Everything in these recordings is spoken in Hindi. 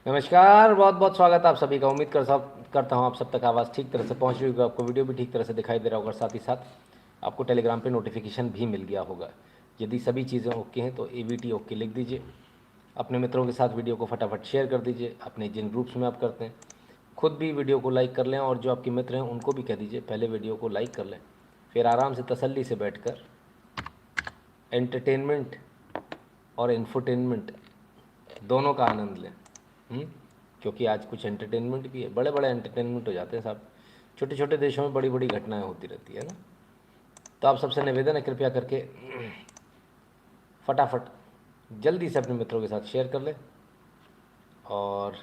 नमस्कार, बहुत बहुत स्वागत है आप सभी का। उम्मीद करता हूँ आप सब तक आवाज़ ठीक तरह से पहुँच रही होगी, आपको वीडियो भी ठीक तरह से दिखाई दे रहा होगा, साथ ही साथ आपको टेलीग्राम पे नोटिफिकेशन भी मिल गया होगा। यदि सभी चीज़ें ओके हैं तो AVT ओके लिख दीजिए, अपने मित्रों के साथ वीडियो को फटाफट शेयर कर दीजिए, अपने जिन ग्रुप्स में आप करते हैं खुद भी वीडियो को लाइक कर लें, और जो आपके मित्र हैं उनको भी कह दीजिए पहले वीडियो को लाइक कर लें, फिर आराम से तसल्ली से बैठ एंटरटेनमेंट और इन्फोटेनमेंट दोनों का आनंद लें। क्योंकि आज कुछ एंटरटेनमेंट भी है, बड़े बड़े एंटरटेनमेंट हो जाते हैं साहब। छोटे छोटे देशों में बड़ी बड़ी घटनाएं होती रहती है ना। तो आप सबसे निवेदन है, कृपया करके फटाफट जल्दी से अपने मित्रों के साथ शेयर कर लें, और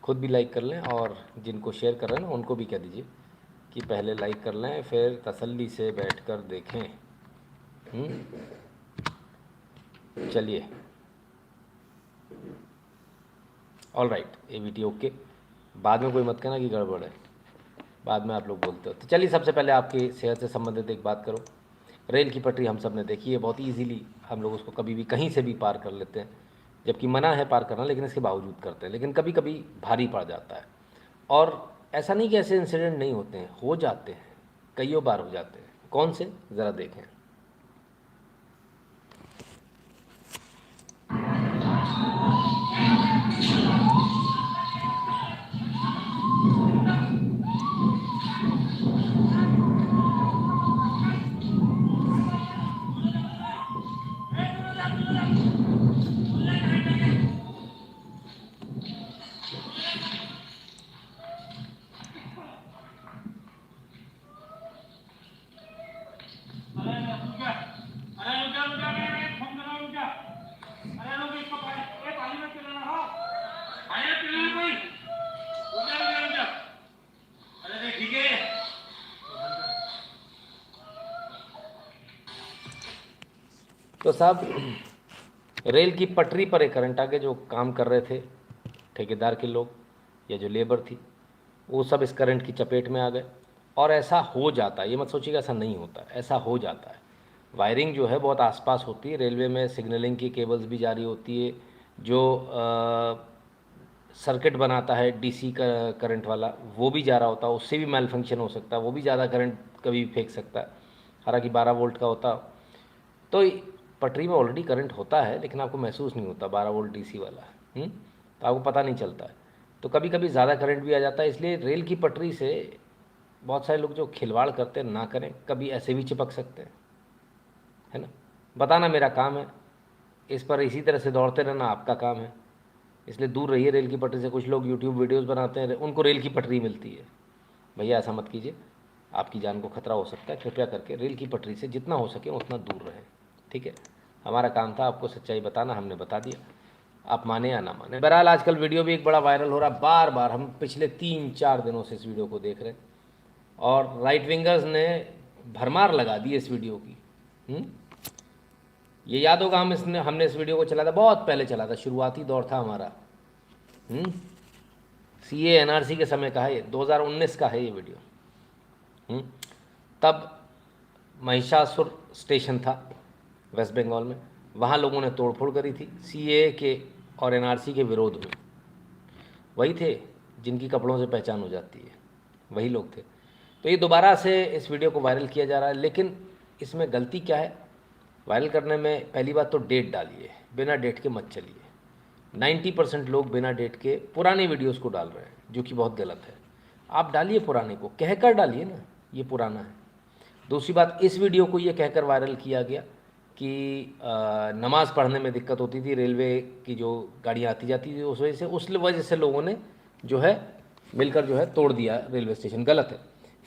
खुद भी लाइक कर लें, और जिनको शेयर कर रहे हैं ना उनको भी कह दीजिए कि पहले लाइक कर लें, फिर तसल्ली से बैठकर देखें। चलिए, ऑल राइट, AVT ओके। बाद में कोई मत कहना कि गड़बड़ है, बाद में आप लोग बोलते हो। तो चलिए, सबसे पहले आपकी सेहत से संबंधित एक बात करो। रेल की पटरी हम सब ने देखी है, बहुत ईजीली हम लोग उसको कभी भी कहीं से भी पार कर लेते हैं, जबकि मना है पार करना, लेकिन इसके बावजूद करते हैं। लेकिन कभी कभी भारी पड़ जाता है, और ऐसा नहीं कि ऐसे इंसिडेंट नहीं होते हैं, हो जाते हैं, कईयों बार हो जाते हैं। कौन से, ज़रा देखें। तो साहब, रेल की पटरी पर एक करंट आके जो काम कर रहे थे ठेकेदार के लोग या जो लेबर थी, वो सब इस करंट की चपेट में आ गए। और ऐसा हो जाता है, ये मत सोचिएगा ऐसा नहीं होता, ऐसा हो जाता है। वायरिंग जो है बहुत आसपास होती है, रेलवे में सिग्नलिंग की केबल्स भी जारी होती है, जो सर्किट बनाता है DC का करंट वाला, वो भी जा रहा होता है, उससे भी मेल फंक्शन हो सकता है, वो भी ज़्यादा करंट कभी भी फेंक सकता है, हालांकि 12 वोल्ट का होता। तो पटरी में ऑलरेडी करंट होता है, लेकिन आपको महसूस नहीं होता, 12 वोल्ट DC वाला। तो आपको पता नहीं चलता है। तो कभी कभी ज़्यादा करंट भी आ जाता है, इसलिए रेल की पटरी से बहुत सारे लोग जो खिलवाड़ करते हैं ना करें, कभी ऐसे भी चिपक सकते हैं, है ना। बताना मेरा काम है, इस पर इसी तरह से दौड़ते रहना आपका काम है, इसलिए दूर रहिए रेल की पटरी से। कुछ लोग यूट्यूब वीडियोज़ बनाते हैं, उनको रेल की पटरी मिलती है। भैया ऐसा मत कीजिए, आपकी जान को खतरा हो सकता है। कृपया करके रेल की पटरी से जितना हो सके उतना दूर रहें, ठीक है। हमारा काम था आपको सच्चाई बताना, हमने बता दिया, आप माने या ना माने। बहरहाल आजकल वीडियो भी एक बड़ा वायरल हो रहा है, बार बार हम पिछले 3-4 दिनों से इस वीडियो को देख रहे हैं, और राइट विंगर्स ने भरमार लगा दी इस वीडियो की। ये याद होगा, हमने इस वीडियो को चला था, बहुत पहले चला था, शुरुआती दौर था हमारा। CA NRC के समय का है, ये 2019 का है ये वीडियो। तब महिषासुर स्टेशन था वेस्ट बंगाल में, वहाँ लोगों ने तोड़फोड़ करी थी CA के और NRC के विरोध में। वही थे जिनकी कपड़ों से पहचान हो जाती है, वही लोग थे। तो ये दोबारा से इस वीडियो को वायरल किया जा रहा है, लेकिन इसमें गलती क्या है वायरल करने में? पहली बात तो डेट डालिए, बिना डेट के मत चलिए। 90% लोग बिना डेट के पुराने वीडियोस को डाल रहे हैं, जो कि बहुत गलत है। आप डालिए पुराने को, कहकर डालिए ना ये पुराना है। दूसरी बात, इस वीडियो को ये कहकर वायरल किया गया कि नमाज़ पढ़ने में दिक्कत होती थी, रेलवे की जो गाड़ियाँ आती जाती थी उस वजह से लोगों ने जो है मिलकर जो है तोड़ दिया रेलवे स्टेशन। गलत है।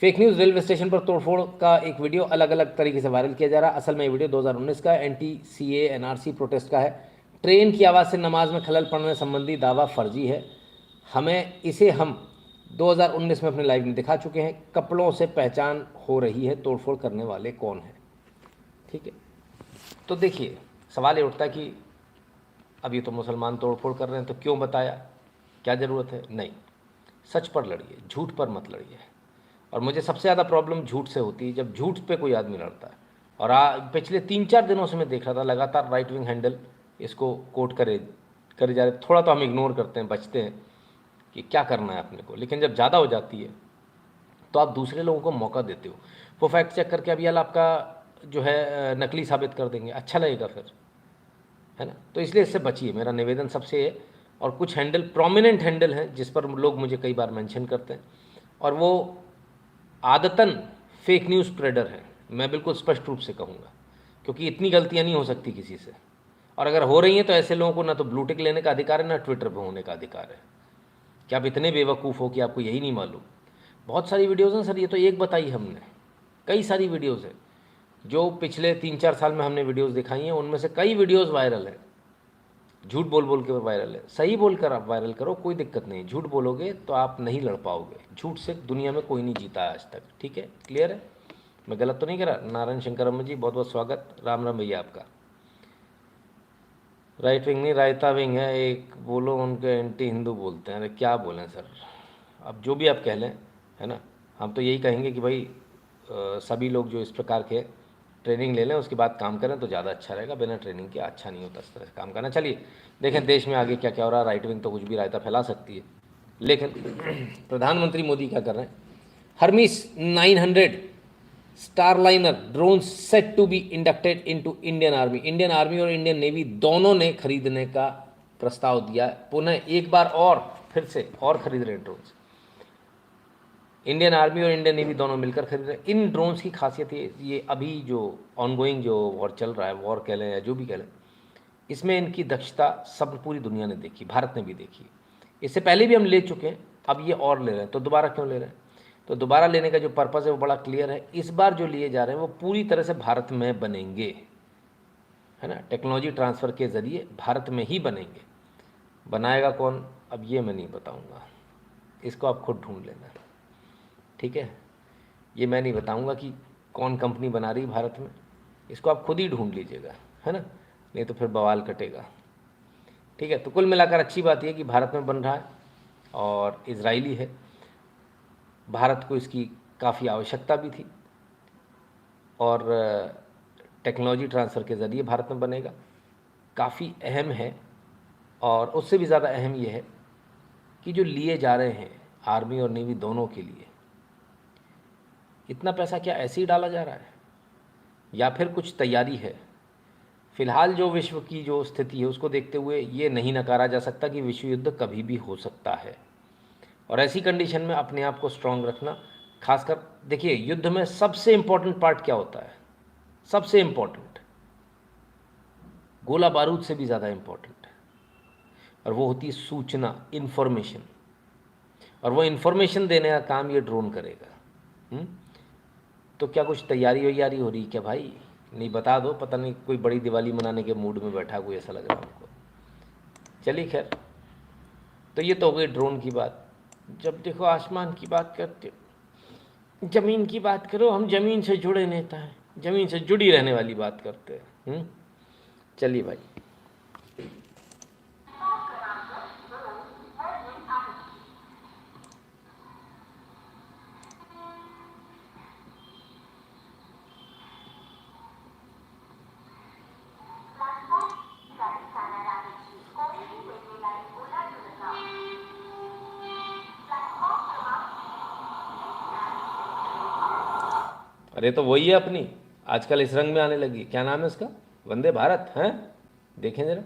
फेक न्यूज़, रेलवे स्टेशन पर तोड़फोड़ का एक वीडियो अलग अलग तरीके से वायरल किया जा रहा है। असल में ये वीडियो 2019 का anti-CA NRC प्रोटेस्ट का है। ट्रेन की आवाज़ से नमाज में खलल पड़ने संबंधी दावा फर्जी है। हम 2019 में अपने लाइव में दिखा चुके हैं। कपड़ों से पहचान हो रही है, तोड़फोड़ करने वाले कौन हैं, ठीक है। तो देखिए, सवाल ये उठता है कि अब ये तो मुसलमान तोड़फोड़ कर रहे हैं, तो क्यों बताया, क्या ज़रूरत है? नहीं, सच पर लड़िए, झूठ पर मत लड़िए। और मुझे सबसे ज़्यादा प्रॉब्लम झूठ से होती है, जब झूठ पे कोई आदमी लड़ता है। और पिछले 3-4 दिनों से मैं देख रहा था लगातार राइट विंग हैंडल इसको कोट करे करे जा रहे, थोड़ा तो हम इग्नोर करते हैं, बचते हैं कि क्या करना है अपने को, लेकिन जब ज़्यादा हो जाती है तो आप दूसरे लोगों को मौका देते हो। वो फैक्ट चेक करके अब यार आपका जो है नकली साबित कर देंगे, अच्छा लगेगा फिर, है ना। तो इसलिए इससे बचिए, मेरा निवेदन सबसे है। और कुछ हैंडल प्रोमिनेंट हैंडल हैं जिस पर लोग मुझे कई बार मेंशन करते हैं, और वो आदतन फेक न्यूज़ स्प्रेडर है, मैं बिल्कुल स्पष्ट रूप से कहूँगा, क्योंकि इतनी गलतियाँ नहीं हो सकती किसी से, और अगर हो रही हैं तो ऐसे लोगों को ना तो ब्लू टिक लेने का अधिकार है, ना ट्विटर पर होने का अधिकार है। क्या आप इतने बेवकूफ़ हो कि आपको यही नहीं मालूम? बहुत सारी वीडियोज़ हैं सर, ये तो एक बताई हमने, कई सारी वीडियोज़ हैं जो पिछले 3-4 साल में हमने वीडियोज़ दिखाई हैं, उनमें से कई वीडियोज़ वायरल है, झूठ बोल बोल के वायरल है। सही बोलकर आप वायरल करो, कोई दिक्कत नहीं, झूठ बोलोगे तो आप नहीं लड़ पाओगे, झूठ से दुनिया में कोई नहीं जीता है आज तक, ठीक है, क्लियर है, मैं गलत तो नहीं कह रहा। नारायण शंकर अम्मा जी बहुत बहुत स्वागत, राम राम भैया आपका। राइट विंग नहीं, रायता विंग है एक, बोलो उनके एंटी हिंदू बोलते हैं। अरे क्या बोलें सर, अब जो भी आप कह लें, है ना, हम तो यही कहेंगे कि भाई सभी लोग जो इस प्रकार के ट्रेनिंग ले लें, उसके बाद काम करें तो ज़्यादा अच्छा रहेगा, बिना ट्रेनिंग के अच्छा नहीं होता इस तरह से काम करना। चलिए देखें देश में आगे क्या क्या हो रहा है। राइट विंग तो कुछ भी रायता फैला सकती है, लेकिन प्रधानमंत्री मोदी क्या कर रहे हैं? Hermes 900 starliner drone set to be inducted into Indian Army. Indian Army और इंडियन नेवी दोनों ने खरीदने का प्रस्ताव दिया, पुनः एक बार और फिर से और खरीद रहे हैं ड्रोन्स। इंडियन आर्मी और इंडियन नेवी दोनों मिलकर खरीद रहे हैं। इन ड्रोन्स की खासियत ये अभी जो ऑनगोइंग जो वॉर चल रहा है, वॉर कह लें या जो भी कह लें, इसमें इनकी दक्षता सब पूरी दुनिया ने देखी, भारत ने भी देखी। इससे पहले भी हम ले चुके हैं, अब ये और ले रहे हैं, तो दोबारा क्यों ले रहे हैं? तो दोबारा लेने का जो पर्पज़ है वो बड़ा क्लियर है। इस बार जो लिए जा रहे हैं वो पूरी तरह से भारत में बनेंगे, है ना, टेक्नोलॉजी ट्रांसफ़र के ज़रिए भारत में ही बनेंगे। बनाएगा कौन, अब ये मैं नहीं बताऊँगा, इसको आप खुद ढूंढ लेना, ठीक है। ये मैं नहीं बताऊँगा कि कौन कंपनी बना रही भारत में, इसको आप खुद ही ढूंढ लीजिएगा, है ना, नहीं तो फिर बवाल कटेगा, ठीक है। तो कुल मिलाकर अच्छी बात यह कि भारत में बन रहा है और इजरायली है, भारत को इसकी काफ़ी आवश्यकता भी थी, और टेक्नोलॉजी ट्रांसफ़र के ज़रिए भारत में बनेगा, काफ़ी अहम है। और उससे भी ज़्यादा अहम यह है कि जो लिए जा रहे हैं आर्मी और नेवी दोनों के लिए, इतना पैसा क्या ऐसे ही डाला जा रहा है या फिर कुछ तैयारी है? फ़िलहाल जो विश्व की जो स्थिति है उसको देखते हुए ये नहीं नकारा जा सकता कि विश्व युद्ध कभी भी हो सकता है, और ऐसी कंडीशन में अपने आप को स्ट्रांग रखना, खासकर देखिए युद्ध में सबसे इम्पोर्टेंट पार्ट क्या होता है? सबसे इम्पोर्टेंट, गोला बारूद से भी ज़्यादा इम्पोर्टेंट है, और वो होती है सूचना, इन्फॉर्मेशन, और वो इन्फॉर्मेशन देने का काम ये ड्रोन करेगा। तो क्या कुछ तैयारी वैयारी हो रही क्या भाई? नहीं बता दो, पता नहीं कोई बड़ी दिवाली मनाने के मूड में बैठा कोई, ऐसा लग रहा है हमको। चलिए खैर, तो ये तो हो गई ड्रोन की बात। जब देखो आसमान की बात करते हो, ज़मीन की बात करो, हम ज़मीन से जुड़े नेता हैं, ज़मीन से जुड़ी रहने वाली बात करते हैं। चलिए भाई, अरे तो वही है अपनी, आजकल इस रंग में आने लगी, क्या नाम है उसका, वंदे भारत, हैं, देखें जरा।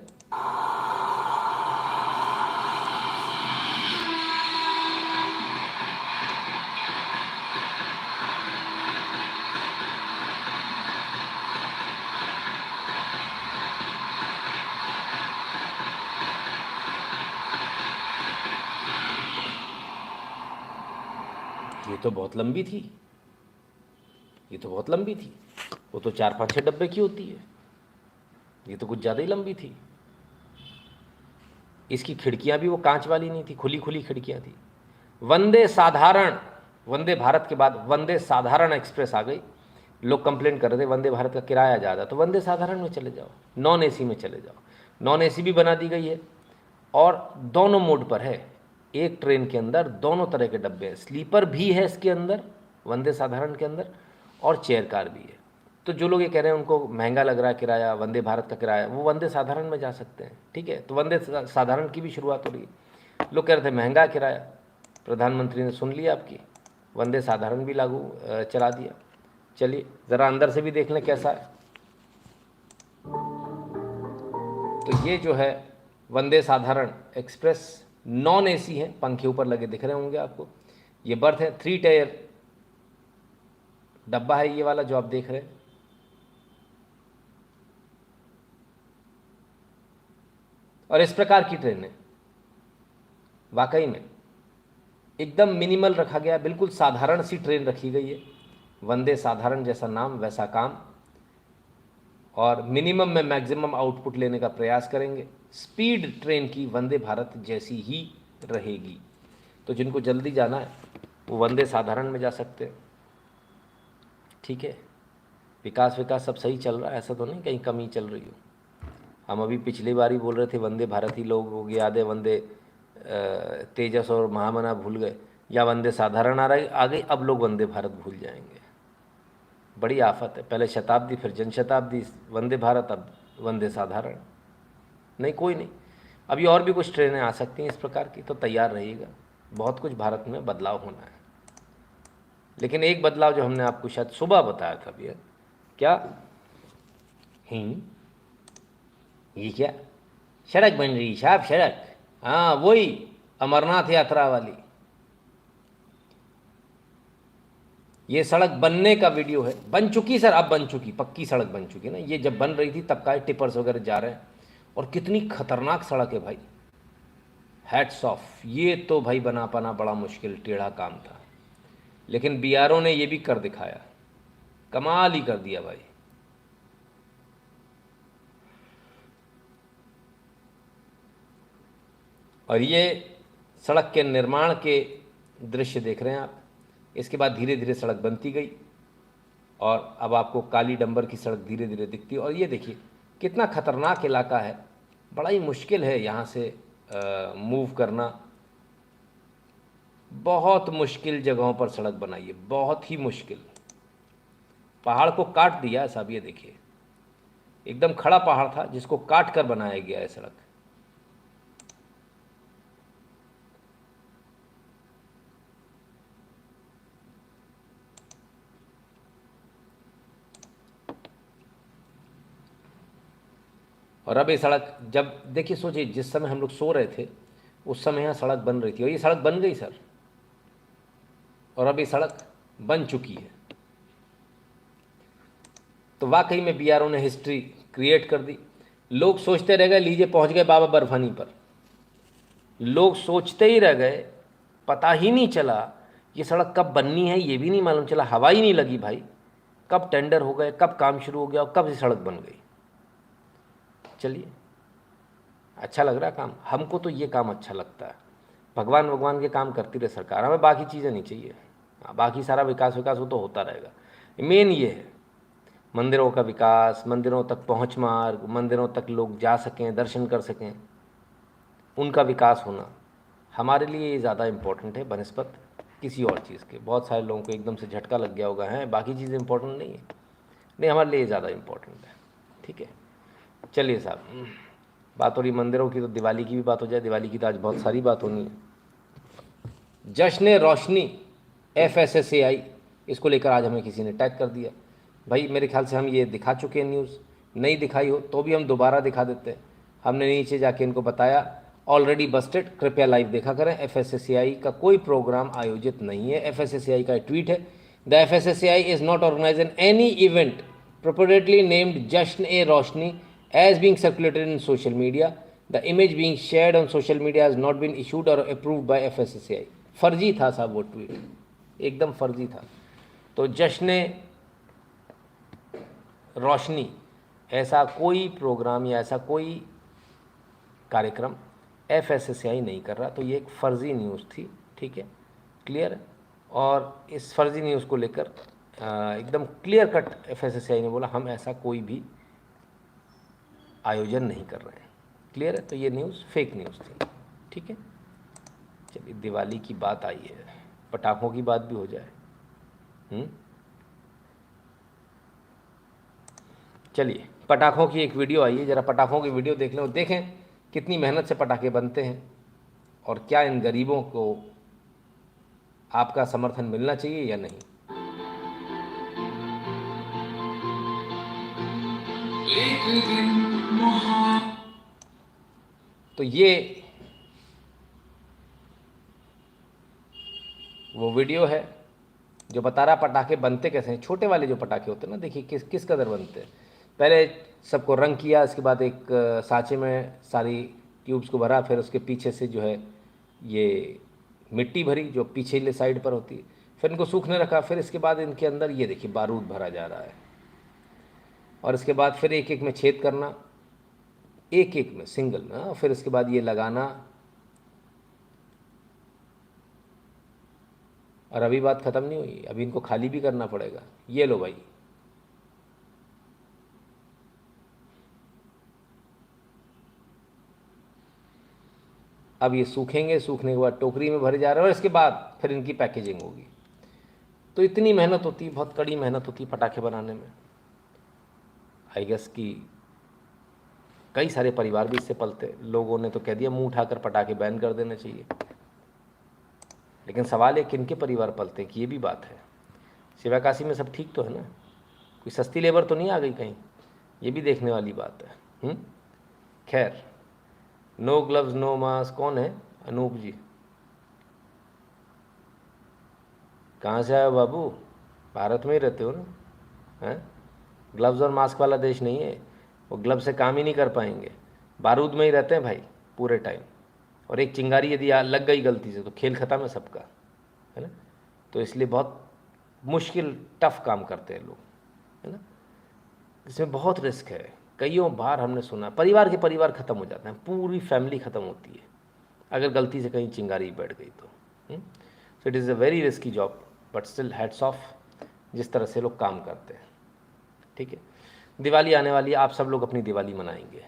ये तो बहुत लंबी थी, ये तो बहुत लंबी थी, वो तो 4-5-6 डब्बे की होती है, ये तो कुछ ज़्यादा ही लंबी थी। इसकी खिड़कियां भी वो कांच वाली नहीं थी, खुली खुली खिड़कियां थी। वंदे साधारण, वंदे भारत के बाद वंदे साधारण एक्सप्रेस आ गई। लोग कंप्लेन कर रहे थे वंदे भारत का किराया ज़्यादा, तो वंदे साधारण में चले जाओ, नॉन एसी में चले जाओ। नॉन एसी भी बना दी गई है, और दोनों मोड पर है। एक ट्रेन के अंदर दोनों तरह के डब्बे हैं, स्लीपर भी है इसके अंदर, वंदे साधारण के अंदर, और चेयर कार भी है। तो जो लोग ये कह रहे हैं उनको महंगा लग रहा है किराया, वंदे भारत का किराया, वो वंदे साधारण में जा सकते हैं, ठीक है। तो वंदे साधारण की भी शुरुआत हो रही है। लोग कह रहे थे महंगा किराया, प्रधानमंत्री ने सुन लिया आपकी, वंदे साधारण भी लागू चला दिया। चलिए ज़रा अंदर से भी देख लें कैसा है। तो ये जो है वंदे साधारण एक्सप्रेस नॉन एसी है, पंखे ऊपर लगे दिख रहे होंगे आपको। ये बर्थ है, 3 टायर डब्बा है ये वाला जो आप देख रहे हैं। और इस प्रकार की ट्रेनें वाकई में एकदम मिनिमल रखा गया, बिल्कुल साधारण सी ट्रेन रखी गई है। वंदे साधारण जैसा नाम वैसा काम, और मिनिमम में मैक्सिमम आउटपुट लेने का प्रयास करेंगे। स्पीड ट्रेन की वंदे भारत जैसी ही रहेगी। तो जिनको जल्दी जाना है वो वंदे साधारण में जा सकते हैं, ठीक है। विकास सब सही चल रहा है, ऐसा तो नहीं कहीं कमी चल रही हो। हम अभी पिछली बार ही बोल रहे थे वंदे भारत ही, लोगों को याद है वंदे तेजस और महामना भूल गए, या वंदे साधारण आ गई, अब लोग वंदे भारत भूल जाएंगे। बड़ी आफत है, पहले शताब्दी फिर जनशताब्दी वंदे भारत, अब वंदे साधारण। नहीं कोई नहीं, अभी और भी कुछ ट्रेनें आ सकती हैं इस प्रकार की, तो तैयार रहिएगा। बहुत कुछ भारत में बदलाव होना है। लेकिन एक बदलाव जो हमने आपको शायद सुबह बताया था भैया, क्या ये क्या सड़क बन रही साहब, सड़क, हाँ वही अमरनाथ यात्रा वाली। ये सड़क बनने का वीडियो है, बन चुकी सर, अब बन चुकी, पक्की सड़क बन चुकी ना। ये जब बन रही थी तब का टिपर्स वगैरह जा रहे हैं, और कितनी खतरनाक सड़क है भाई, हैट्स ऑफ। ये तो भाई बना पाना बड़ा मुश्किल टेढ़ा काम था, लेकिन बीआरओ ने ये भी कर दिखाया, कमाल ही कर दिया भाई। और ये सड़क के निर्माण के दृश्य देख रहे हैं आप। इसके बाद धीरे धीरे सड़क बनती गई, और अब आपको काली डंबर की सड़क धीरे धीरे दिखती है। और ये देखिए कितना खतरनाक इलाका है, बड़ा ही मुश्किल है यहाँ से मूव करना। बहुत मुश्किल जगहों पर सड़क बनाई है, बहुत ही मुश्किल। पहाड़ को काट दिया है साहब, ये देखिए एकदम खड़ा पहाड़ था जिसको काट कर बनाया गया है सड़क। और अब ये सड़क, जब देखिए सोचिए जिस समय हम लोग सो रहे थे उस समय यहाँ सड़क बन रही थी, और ये सड़क बन गई सर, और अब ये सड़क बन चुकी है। तो वाकई में बीआरओ ने हिस्ट्री क्रिएट कर दी। लोग सोचते रह गए, लीजिए पहुंच गए बाबा बर्फानी पर। लोग सोचते ही रह गए, पता ही नहीं चला ये सड़क कब बननी है, ये भी नहीं मालूम चला, हवा ही नहीं लगी भाई, कब टेंडर हो गए, कब काम शुरू हो गया और कब ये सड़क बन गई। चलिए अच्छा लग रहा है काम, हमको तो ये काम अच्छा लगता है। भगवान के काम करती रहे सरकार, हमें बाकी चीज़ें नहीं चाहिए। बाकी सारा विकास वो तो होता रहेगा। मेन ये है मंदिरों का विकास, मंदिरों तक पहुँच मार्ग, मंदिरों तक लोग जा सकें, दर्शन कर सकें, उनका विकास होना हमारे लिए ज़्यादा इम्पोर्टेंट है बनस्पत किसी और चीज़ के। बहुत सारे लोगों को एकदम से झटका लग गया होगा, हैं बाकी चीज़ें इंपॉर्टेंट नहीं है, नहीं हमारे लिए ज़्यादा इम्पोर्टेंट है, ठीक है। चलिए साहब, बात हो रही मंदिरों की, तो दिवाली की भी बात हो जाए। दिवाली की तो आज बहुत सारी बात होनी है। जश्न रोशनी FSSAI, इसको लेकर आज हमें किसी ने टैग कर दिया। भाई मेरे ख्याल से हम ये दिखा चुके हैं, न्यूज़ नहीं दिखाई हो तो भी हम दोबारा दिखा देते हैं। हमने नीचे जाके इनको बताया ऑलरेडी बस्टेड, कृपया लाइव देखा करें। FSSAI का कोई प्रोग्राम आयोजित नहीं है। FSSAI का ट्वीट है, the FSSAI is not organising any event purportedly named Jashn-e-Roshni as being circulated in social media. The image being shared on social media has not been issued or approved by FSSAI. फर्जी था साहब वो ट्वीट, एकदम फर्जी था। तो जश्न रोशनी ऐसा कोई प्रोग्राम या ऐसा कोई कार्यक्रम FSSAI नहीं कर रहा, तो ये एक फ़र्ज़ी न्यूज़ थी, ठीक है, क्लियर है। और इस फर्जी न्यूज़ को लेकर एकदम क्लियर कट FSSAI ने बोला हम ऐसा कोई भी आयोजन नहीं कर रहे हैं, क्लियर है। तो ये न्यूज़ फेक न्यूज़ थी, ठीक है। चलिए दिवाली की बात आई है, पटाखों की बात भी हो जाए। चलिए, पटाखों की एक वीडियो आई है, ज़रा पटाखों की वीडियो देख लें और देखें कितनी मेहनत से पटाखे बनते हैं और क्या इन गरीबों को आपका समर्थन मिलना चाहिए या नहीं। तो ये वो वीडियो है जो बता रहा पटाखे बनते कैसे हैं। छोटे वाले जो पटाखे होते हैं ना, देखिए किस कदर बनते हैं। पहले सबको रंग किया, इसके बाद एक सांचे में सारी ट्यूब्स को भरा, फिर उसके पीछे से जो है ये मिट्टी भरी जो पीछे साइड पर होती है, फिर इनको सूखने रखा, फिर इसके बाद इनके अंदर ये देखिए बारूद भरा जा रहा है और इसके बाद फिर एक एक में छेद करना, एक एक में सिंगल में, फिर इसके बाद ये लगाना। और अभी बात ख़त्म नहीं हुई, अभी इनको खाली भी करना पड़ेगा। ये लो भाई, अब ये सूखेंगे, सूखने के बाद टोकरी में भरे जा रहे हैं और इसके बाद फिर इनकी पैकेजिंग होगी। तो इतनी मेहनत होती है, बहुत कड़ी मेहनत होती है पटाखे बनाने में। आई गेस कि कई सारे परिवार भी इससे पलते। लोगों ने तो कह दिया मुंह उठाकर पटाखे बैन कर देना चाहिए, लेकिन सवाल है किनके परिवार पलते हैं कि ये भी बात है। शिवा काशी में सब ठीक तो है ना, कोई सस्ती लेबर तो नहीं आ गई कहीं, ये भी देखने वाली बात है। खैर, नो ग्लव्स नो मास्क, कौन है? अनूप जी, कहाँ से आए हो बाबू? भारत में ही रहते हो ना? हैं? ग्लव्स और मास्क वाला देश नहीं है, वो ग्लव्स से काम ही नहीं कर पाएंगे, बारूद में ही रहते हैं भाई पूरे टाइम। और एक चिंगारी यदि लग गई गलती से तो खेल ख़त्म है सबका, है ना? तो इसलिए बहुत मुश्किल टफ काम करते हैं लोग, है ना? इसमें बहुत रिस्क है। कईयों बार हमने सुना परिवार के परिवार ख़त्म हो जाते हैं, पूरी फैमिली ख़त्म होती है अगर गलती से कहीं चिंगारी बैठ गई तो। So it is a very risky job, but still hats off जिस तरह से लोग काम करते हैं। ठीक है, दिवाली आने वाली है, आप सब लोग अपनी दिवाली मनाएंगे,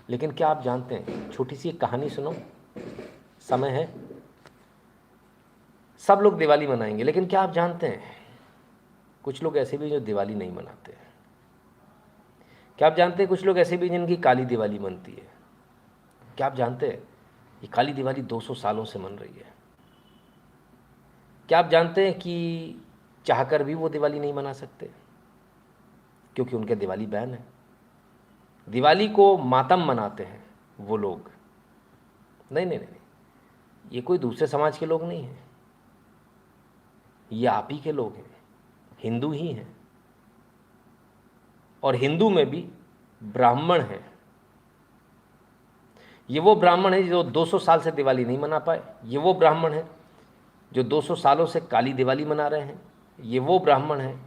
लेकिन क्या आप जानते हैं, छोटी सी एक कहानी सुनो, समय है। सब लोग दिवाली मनाएंगे, लेकिन क्या आप जानते हैं कुछ लोग ऐसे भी जो दिवाली नहीं मनाते हैं। क्या आप जानते हैं कुछ लोग ऐसे भी जिनकी काली दिवाली मनती है। क्या आप जानते हैं ये काली दिवाली 200 सालों से मन रही है। क्या आप जानते हैं कि चाहकर भी वो दिवाली नहीं मना सकते क्योंकि उनके दिवाली बैन है। दिवाली को मातम मनाते हैं वो लोग, नहीं नहीं नहीं, ये कोई दूसरे समाज के लोग नहीं हैं, ये आप ही के लोग हैं, हिंदू ही हैं। और हिंदू में भी ब्राह्मण हैं। ये वो ब्राह्मण है जो 200 साल से दिवाली नहीं मना पाए, ये वो ब्राह्मण है जो 200 सालों से काली दिवाली मना रहे हैं, ये वो ब्राह्मण है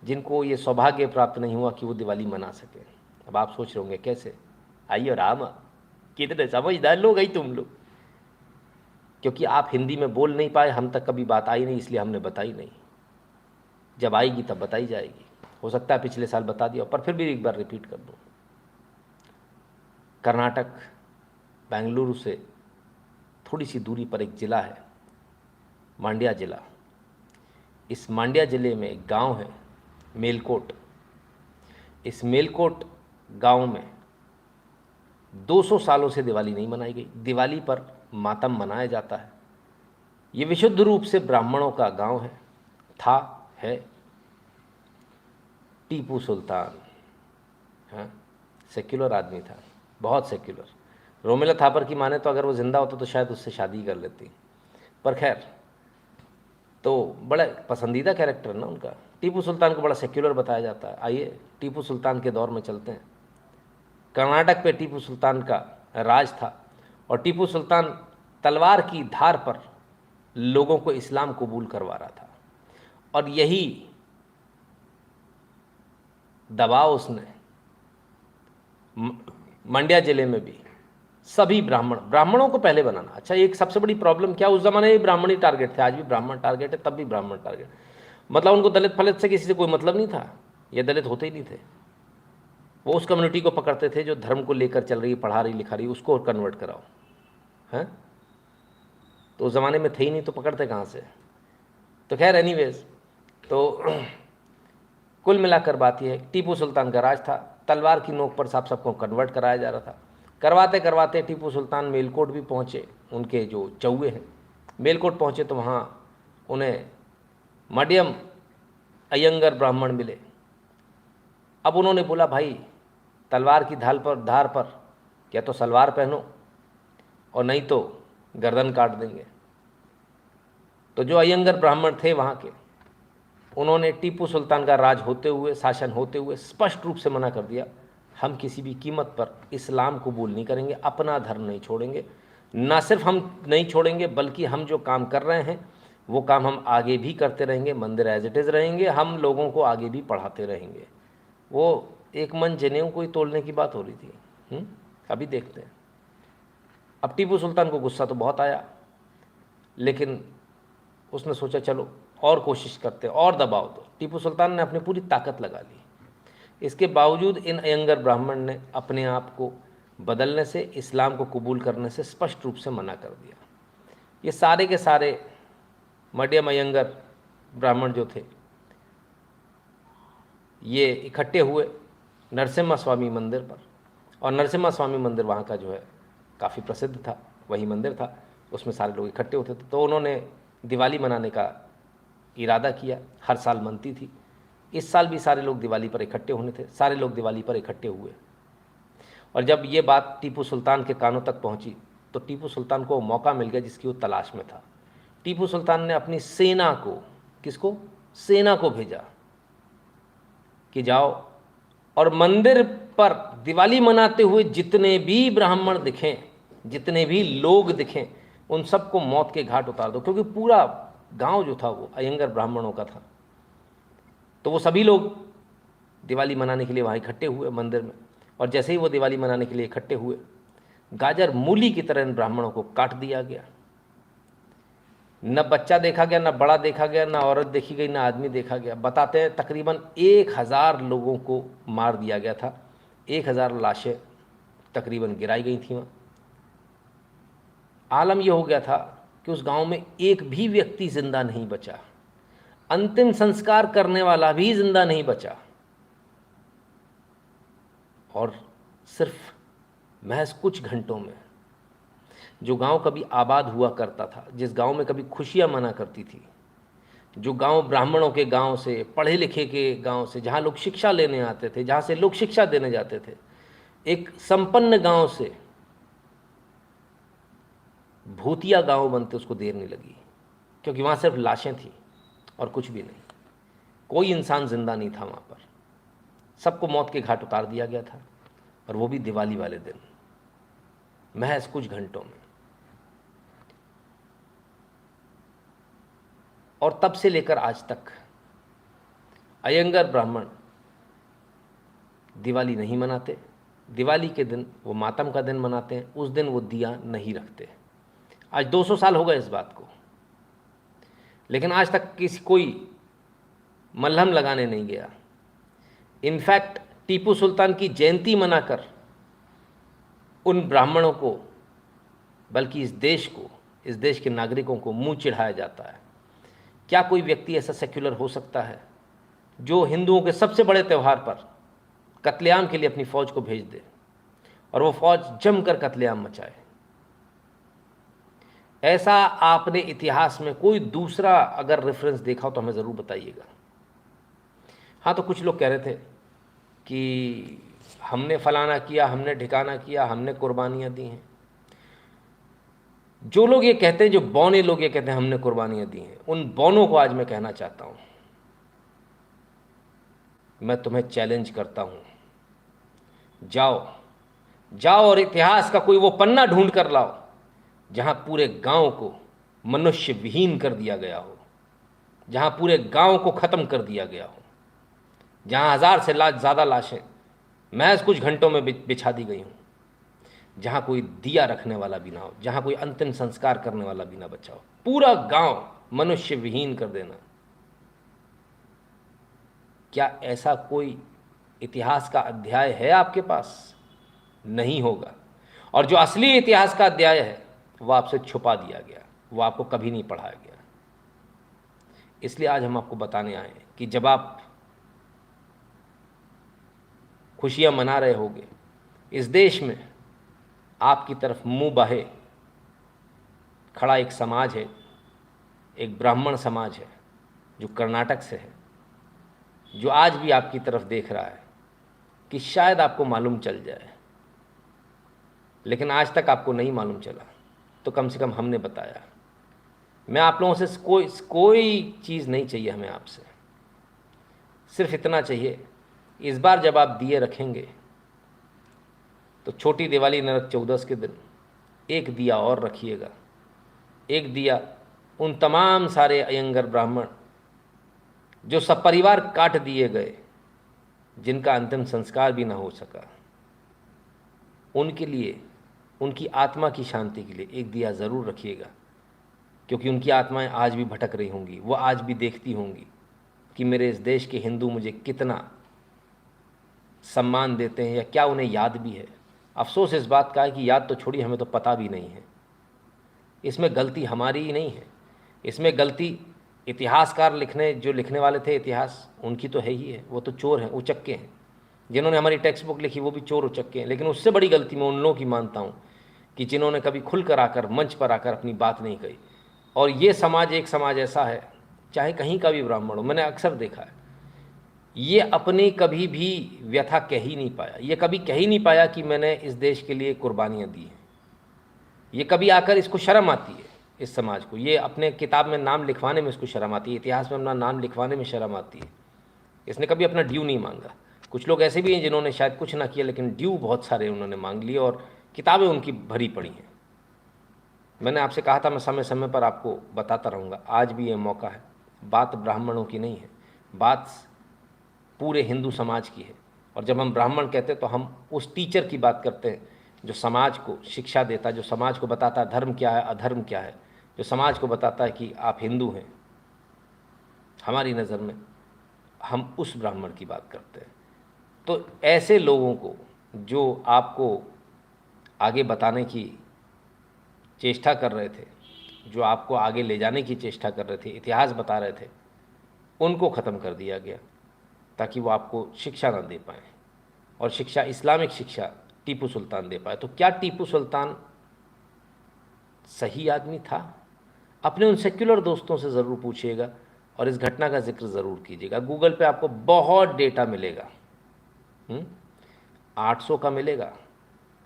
जिनको ये सौभाग्य प्राप्त नहीं हुआ कि वो दिवाली मना सके। अब आप सोच रहे होंगे कैसे? आइए राम, कितने समझदार लोग हैं तुम लोग। क्योंकि आप हिंदी में बोल नहीं पाए, हम तक कभी बात आई नहीं, इसलिए हमने बताई नहीं। जब आएगी तब बताई जाएगी। हो सकता है पिछले साल बता दिया, पर फिर भी एक बार रिपीट कर दूँ। कर्नाटक बेंगलुरु से थोड़ी सी दूरी पर एक ज़िला है, मांड्या ज़िला। इस मांड्या ज़िले में एक गांव है मेलकोट। इस मेलकोट गांव में 200 सालों से दिवाली नहीं मनाई गई। दिवाली पर मातम मनाया जाता है। ये विशुद्ध रूप से ब्राह्मणों का गांव है, है। टीपू सुल्तान, हाँ, सेक्युलर आदमी था, बहुत सेक्युलर। रोमिला थापर की माने तो अगर वो ज़िंदा होता तो शायद उससे शादी कर लेती, पर खैर, तो बड़ा पसंदीदा कैरेक्टर ना उनका। टीपू सुल्तान को बड़ा सेक्युलर बताया जाता है। आइए टीपू सुल्तान के दौर में चलते हैं। कर्नाटक पे टीपू सुल्तान का राज था और टीपू सुल्तान तलवार की धार पर लोगों को इस्लाम कबूल करवा रहा था, और यही दबाव उसने मंड्या जिले में भी सभी ब्राह्मणों को पहले बनाना। अच्छा, एक सबसे बड़ी प्रॉब्लम क्या, उस जमाने में ब्राह्मण ही टारगेट थे, आज भी ब्राह्मण टारगेट है, तब भी ब्राह्मण टारगेट। मतलब उनको दलित फलित से किसी से कोई मतलब नहीं था, ये दलित होते ही नहीं थे। वो उस कम्युनिटी को पकड़ते थे जो धर्म को लेकर चल रही, पढ़ा रही लिखा रही, उसको कन्वर्ट कराओ, हैं? तो उस ज़माने में थे ही नहीं तो पकड़ते कहाँ से? तो खैर एनीवेज, तो कुल मिलाकर बात यह है, टीपू सुल्तान का राज था, तलवार की नोक पर साहब सबको कन्वर्ट कराया जा रहा था। करवाते करवाते टीपू सुल्तान मेलकोट भी पहुँचे, उनके जो चौवे हैं मेलकोट पहुँचे तो वहाँ उन्हें मडियम अयंगर ब्राह्मण मिले। अब उन्होंने बोला, भाई तलवार की धार पर या तो सलवार पहनो और नहीं तो गर्दन काट देंगे। तो जो अयंगर ब्राह्मण थे वहाँ के, उन्होंने टीपू सुल्तान का राज होते हुए, शासन होते हुए स्पष्ट रूप से मना कर दिया, हम किसी भी कीमत पर इस्लाम कबूल नहीं करेंगे, अपना धर्म नहीं छोड़ेंगे। ना सिर्फ हम नहीं छोड़ेंगे बल्कि हम जो काम कर रहे हैं वो काम हम आगे भी करते रहेंगे, मंदिर एज इट इज़ रहेंगे, हम लोगों को आगे भी पढ़ाते रहेंगे। वो एक मन जनेऊ को ही तोड़ने की बात हो रही थी। अभी देखते हैं। अब टीपू सुल्तान को गुस्सा तो बहुत आया, लेकिन उसने सोचा चलो और कोशिश करते, और दबाव दो। टीपू सुल्तान ने अपनी पूरी ताकत लगा ली। इसके बावजूद इन अयंगर ब्राह्मण ने अपने आप को बदलने से, इस्लाम को कबूल करने से स्पष्ट रूप से मना कर दिया। ये सारे के सारे मडियम अयंगर ब्राह्मण जो थे ये इकट्ठे हुए नरसिम्हा स्वामी मंदिर पर, और नरसिम्हा स्वामी मंदिर वहाँ का जो है काफ़ी प्रसिद्ध था, वही मंदिर था, उसमें सारे लोग इकट्ठे होते थे। तो उन्होंने दिवाली मनाने का इरादा किया, हर साल मनती थी। इस साल भी सारे लोग दिवाली पर इकट्ठे होने थे, सारे लोग दिवाली पर इकट्ठे हुए। और जब ये बात टीपू सुल्तान के कानों तक पहुंची तो टीपू सुल्तान को मौका मिल गया जिसकी वो तलाश में था। टीपू सुल्तान ने अपनी सेना को, किसको? सेना को भेजा कि जाओ और मंदिर पर दिवाली मनाते हुए जितने भी ब्राह्मण दिखें, जितने भी लोग दिखें, उन सबको मौत के घाट उतार दो, क्योंकि पूरा गांव जो था वो अयंगर ब्राह्मणों का था। तो वो सभी लोग दिवाली मनाने के लिए वहाँ इकट्ठे हुए मंदिर में, और जैसे ही वो दिवाली मनाने के लिए इकट्ठे हुए, गाजर मूली की तरह इन ब्राह्मणों को काट दिया गया। न बच्चा देखा गया, न बड़ा देखा गया, न औरत देखी गई, न आदमी देखा गया। बताते हैं तकरीबन 1000 लोगों को मार दिया गया था, 1000 लाशें तकरीबन गिराई गई थी वहाँ। आलम यह हो गया था कि उस गांव में एक भी व्यक्ति जिंदा नहीं बचा, अंतिम संस्कार करने वाला भी जिंदा नहीं बचा। और सिर्फ महज कुछ घंटों में जो गांव कभी आबाद हुआ करता था, जिस गांव में कभी खुशियां मना करती थी, जो गांव ब्राह्मणों के गांव से, पढ़े लिखे के गांव से, जहां लोग शिक्षा लेने आते थे, जहां से लोग शिक्षा देने जाते थे, एक संपन्न गांव से भूतिया गांव बनते उसको देर नहीं लगी, क्योंकि वहां सिर्फ लाशें थी और कुछ भी नहीं। कोई इंसान जिंदा नहीं था वहां पर, सबको मौत के घाट उतार दिया गया था, और वो भी दिवाली वाले दिन, महज कुछ घंटों में। और तब से लेकर आज तक अयंगर ब्राह्मण दिवाली नहीं मनाते। दिवाली के दिन वो मातम का दिन मनाते हैं, उस दिन वो दिया नहीं रखते। आज 200 साल हो गए इस बात को, लेकिन आज तक कोई मलहम लगाने नहीं गया। इनफैक्ट टीपू सुल्तान की जयंती मनाकर उन ब्राह्मणों को, बल्कि इस देश को, इस देश के नागरिकों को मुंह चिढ़ाया जाता है। क्या कोई व्यक्ति ऐसा सेक्युलर हो सकता है जो हिंदुओं के सबसे बड़े त्यौहार पर कत्लेआम के लिए अपनी फौज को भेज दे और वो फौज जमकर कत्लेआम मचाए? ऐसा आपने इतिहास में कोई दूसरा अगर रेफरेंस देखा हो तो हमें ज़रूर बताइएगा। हाँ, तो कुछ लोग कह रहे थे कि हमने फलाना किया, हमने ठिकाना किया, हमने कुर्बानियाँ दी हैं। जो लोग ये कहते हैं, जो बौने लोग ये कहते हैं हमने कुर्बानियाँ दी हैं, उन बौनों को आज मैं कहना चाहता हूँ, मैं तुम्हें चैलेंज करता हूँ, जाओ जाओ और इतिहास का कोई वो पन्ना ढूंढ कर लाओ जहाँ पूरे गांव को मनुष्य विहीन कर दिया गया हो, जहाँ पूरे गांव को ख़त्म कर दिया गया हो, जहाँ 1000 से ज़्यादा लाशें महज कुछ घंटों में बिछा दी गई हों, जहाँ कोई दिया रखने वाला भी ना हो, जहाँ कोई अंतिम संस्कार करने वाला भी ना बचा हो, पूरा गांव मनुष्य विहीन कर देना। क्या ऐसा कोई इतिहास का अध्याय है आपके पास? नहीं होगा। और जो असली इतिहास का अध्याय है वो आपसे छुपा दिया गया, वो आपको कभी नहीं पढ़ाया गया। इसलिए आज हम आपको बताने आए हैं कि जब आप खुशियाँ मना रहे होगे। इस देश में आपकी तरफ मुंह बाहे खड़ा एक समाज है, एक ब्राह्मण समाज है जो कर्नाटक से है, जो आज भी आपकी तरफ देख रहा है कि शायद आपको मालूम चल जाए, लेकिन आज तक आपको नहीं मालूम चला, तो कम से कम हमने बताया। मैं आप लोगों से कोई चीज़ नहीं चाहिए हमें आपसे, सिर्फ इतना चाहिए, इस बार जब आप दिए रखेंगे तो छोटी दिवाली नरक चौदस के दिन एक दिया और रखिएगा। एक दिया उन तमाम सारे अयंगर ब्राह्मण जो सब परिवार काट दिए गए, जिनका अंतिम संस्कार भी ना हो सका, उनके लिए, उनकी आत्मा की शांति के लिए एक दिया ज़रूर रखिएगा, क्योंकि उनकी आत्माएं आज भी भटक रही होंगी। वो आज भी देखती होंगी कि मेरे इस देश के हिंदू मुझे कितना सम्मान देते हैं, या क्या उन्हें याद भी है। अफसोस इस बात का है कि याद तो छोड़ी, हमें तो पता भी नहीं है। इसमें गलती हमारी ही नहीं है, इसमें गलती इतिहासकार जो लिखने वाले थे इतिहास, उनकी तो है ही है। वो तो चोर हैं, उचक्के हैं। जिन्होंने हमारी टेक्स्ट बुक लिखी वो भी चोर उचक्के हैं। लेकिन उससे बड़ी गलती मैं उन लोगों की मानता हूँ कि जिन्होंने कभी खुल कर आकर, मंच पर आकर अपनी बात नहीं कही। और ये समाज एक समाज ऐसा है, चाहे कहीं का भी ब्राह्मण हो, मैंने अक्सर देखा है, ये अपनी कभी भी व्यथा कह ही नहीं पाया। ये कभी कह ही नहीं पाया कि मैंने इस देश के लिए कुर्बानियाँ दी हैं। ये कभी आकर, इसको शर्म आती है इस समाज को, ये अपने किताब में नाम लिखवाने में इसको शर्म आती है, इतिहास में अपना नाम लिखवाने में शर्म आती है। इसने कभी अपना ड्यू नहीं मांगा। कुछ लोग ऐसे भी हैं जिन्होंने शायद कुछ ना किया, लेकिन ड्यू बहुत सारे उन्होंने मांग लिए और किताबें उनकी भरी पड़ी हैं। मैंने आपसे कहा था मैं समय समय पर आपको बताता रहूँगा, आज भी ये मौका है। बात ब्राह्मणों की नहीं है, बात पूरे हिंदू समाज की है। और जब हम ब्राह्मण कहते हैं तो हम उस टीचर की बात करते हैं जो समाज को शिक्षा देता है, जो समाज को बताता है धर्म क्या है, अधर्म क्या है, जो समाज को बताता है कि आप हिंदू हैं। हमारी नज़र में हम उस ब्राह्मण की बात करते हैं। तो ऐसे लोगों को जो आपको आगे बताने की चेष्टा कर रहे थे, जो आपको आगे ले जाने की चेष्टा कर रहे थे, इतिहास बता रहे थे, उनको ख़त्म कर दिया गया ताकि वो आपको शिक्षा ना दे पाएँ। और शिक्षा, इस्लामिक शिक्षा टीपू सुल्तान दे पाए। तो क्या टीपू सुल्तान सही आदमी था? अपने उन सेक्युलर दोस्तों से ज़रूर पूछिएगा और इस घटना का जिक्र ज़रूर कीजिएगा। गूगल पे आपको बहुत डेटा मिलेगा, 800 का मिलेगा।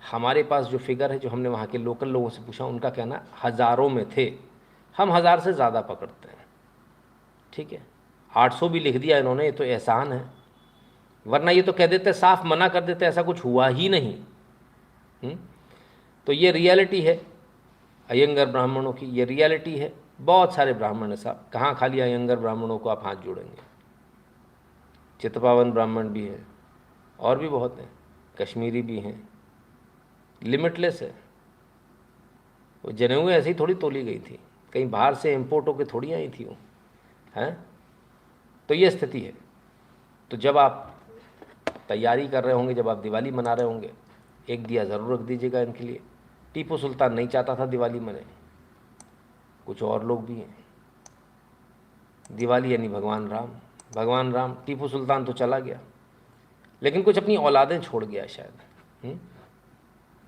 हमारे पास जो फिगर है, जो हमने वहाँ के लोकल लोगों से पूछा, उनका कहना हज़ारों में थे। हम 1000 से ज़्यादा पकड़ते हैं, ठीक है। 800 भी लिख दिया इन्होंने, ये तो एहसान है, वरना ये तो कह देते, साफ मना कर देते, ऐसा कुछ हुआ ही नहीं। तो ये रियलिटी है अयंगर ब्राह्मणों की, ये रियलिटी है। बहुत सारे ब्राह्मण हैं साहब, कहाँ खाली अयंगर ब्राह्मणों को आप हाथ जोड़ेंगे। चितपावन ब्राह्मण भी हैं, और भी बहुत हैं, कश्मीरी भी हैं, लिमिटलेस है। वो जनेऊ ऐसे ही थोड़ी तोली गई थी, कहीं बाहर से इम्पोर्ट होकर थोड़ी आई थी वो, हैं। तो ये स्थिति है। तो जब आप तैयारी कर रहे होंगे, जब आप दिवाली मना रहे होंगे, एक दिया ज़रूर रख दीजिएगा इनके लिए। टीपू सुल्तान नहीं चाहता था दिवाली मने, कुछ और लोग भी हैं। दिवाली यानी भगवान राम, भगवान राम। टीपू सुल्तान तो चला गया, लेकिन कुछ अपनी औलादें छोड़ गया शायद।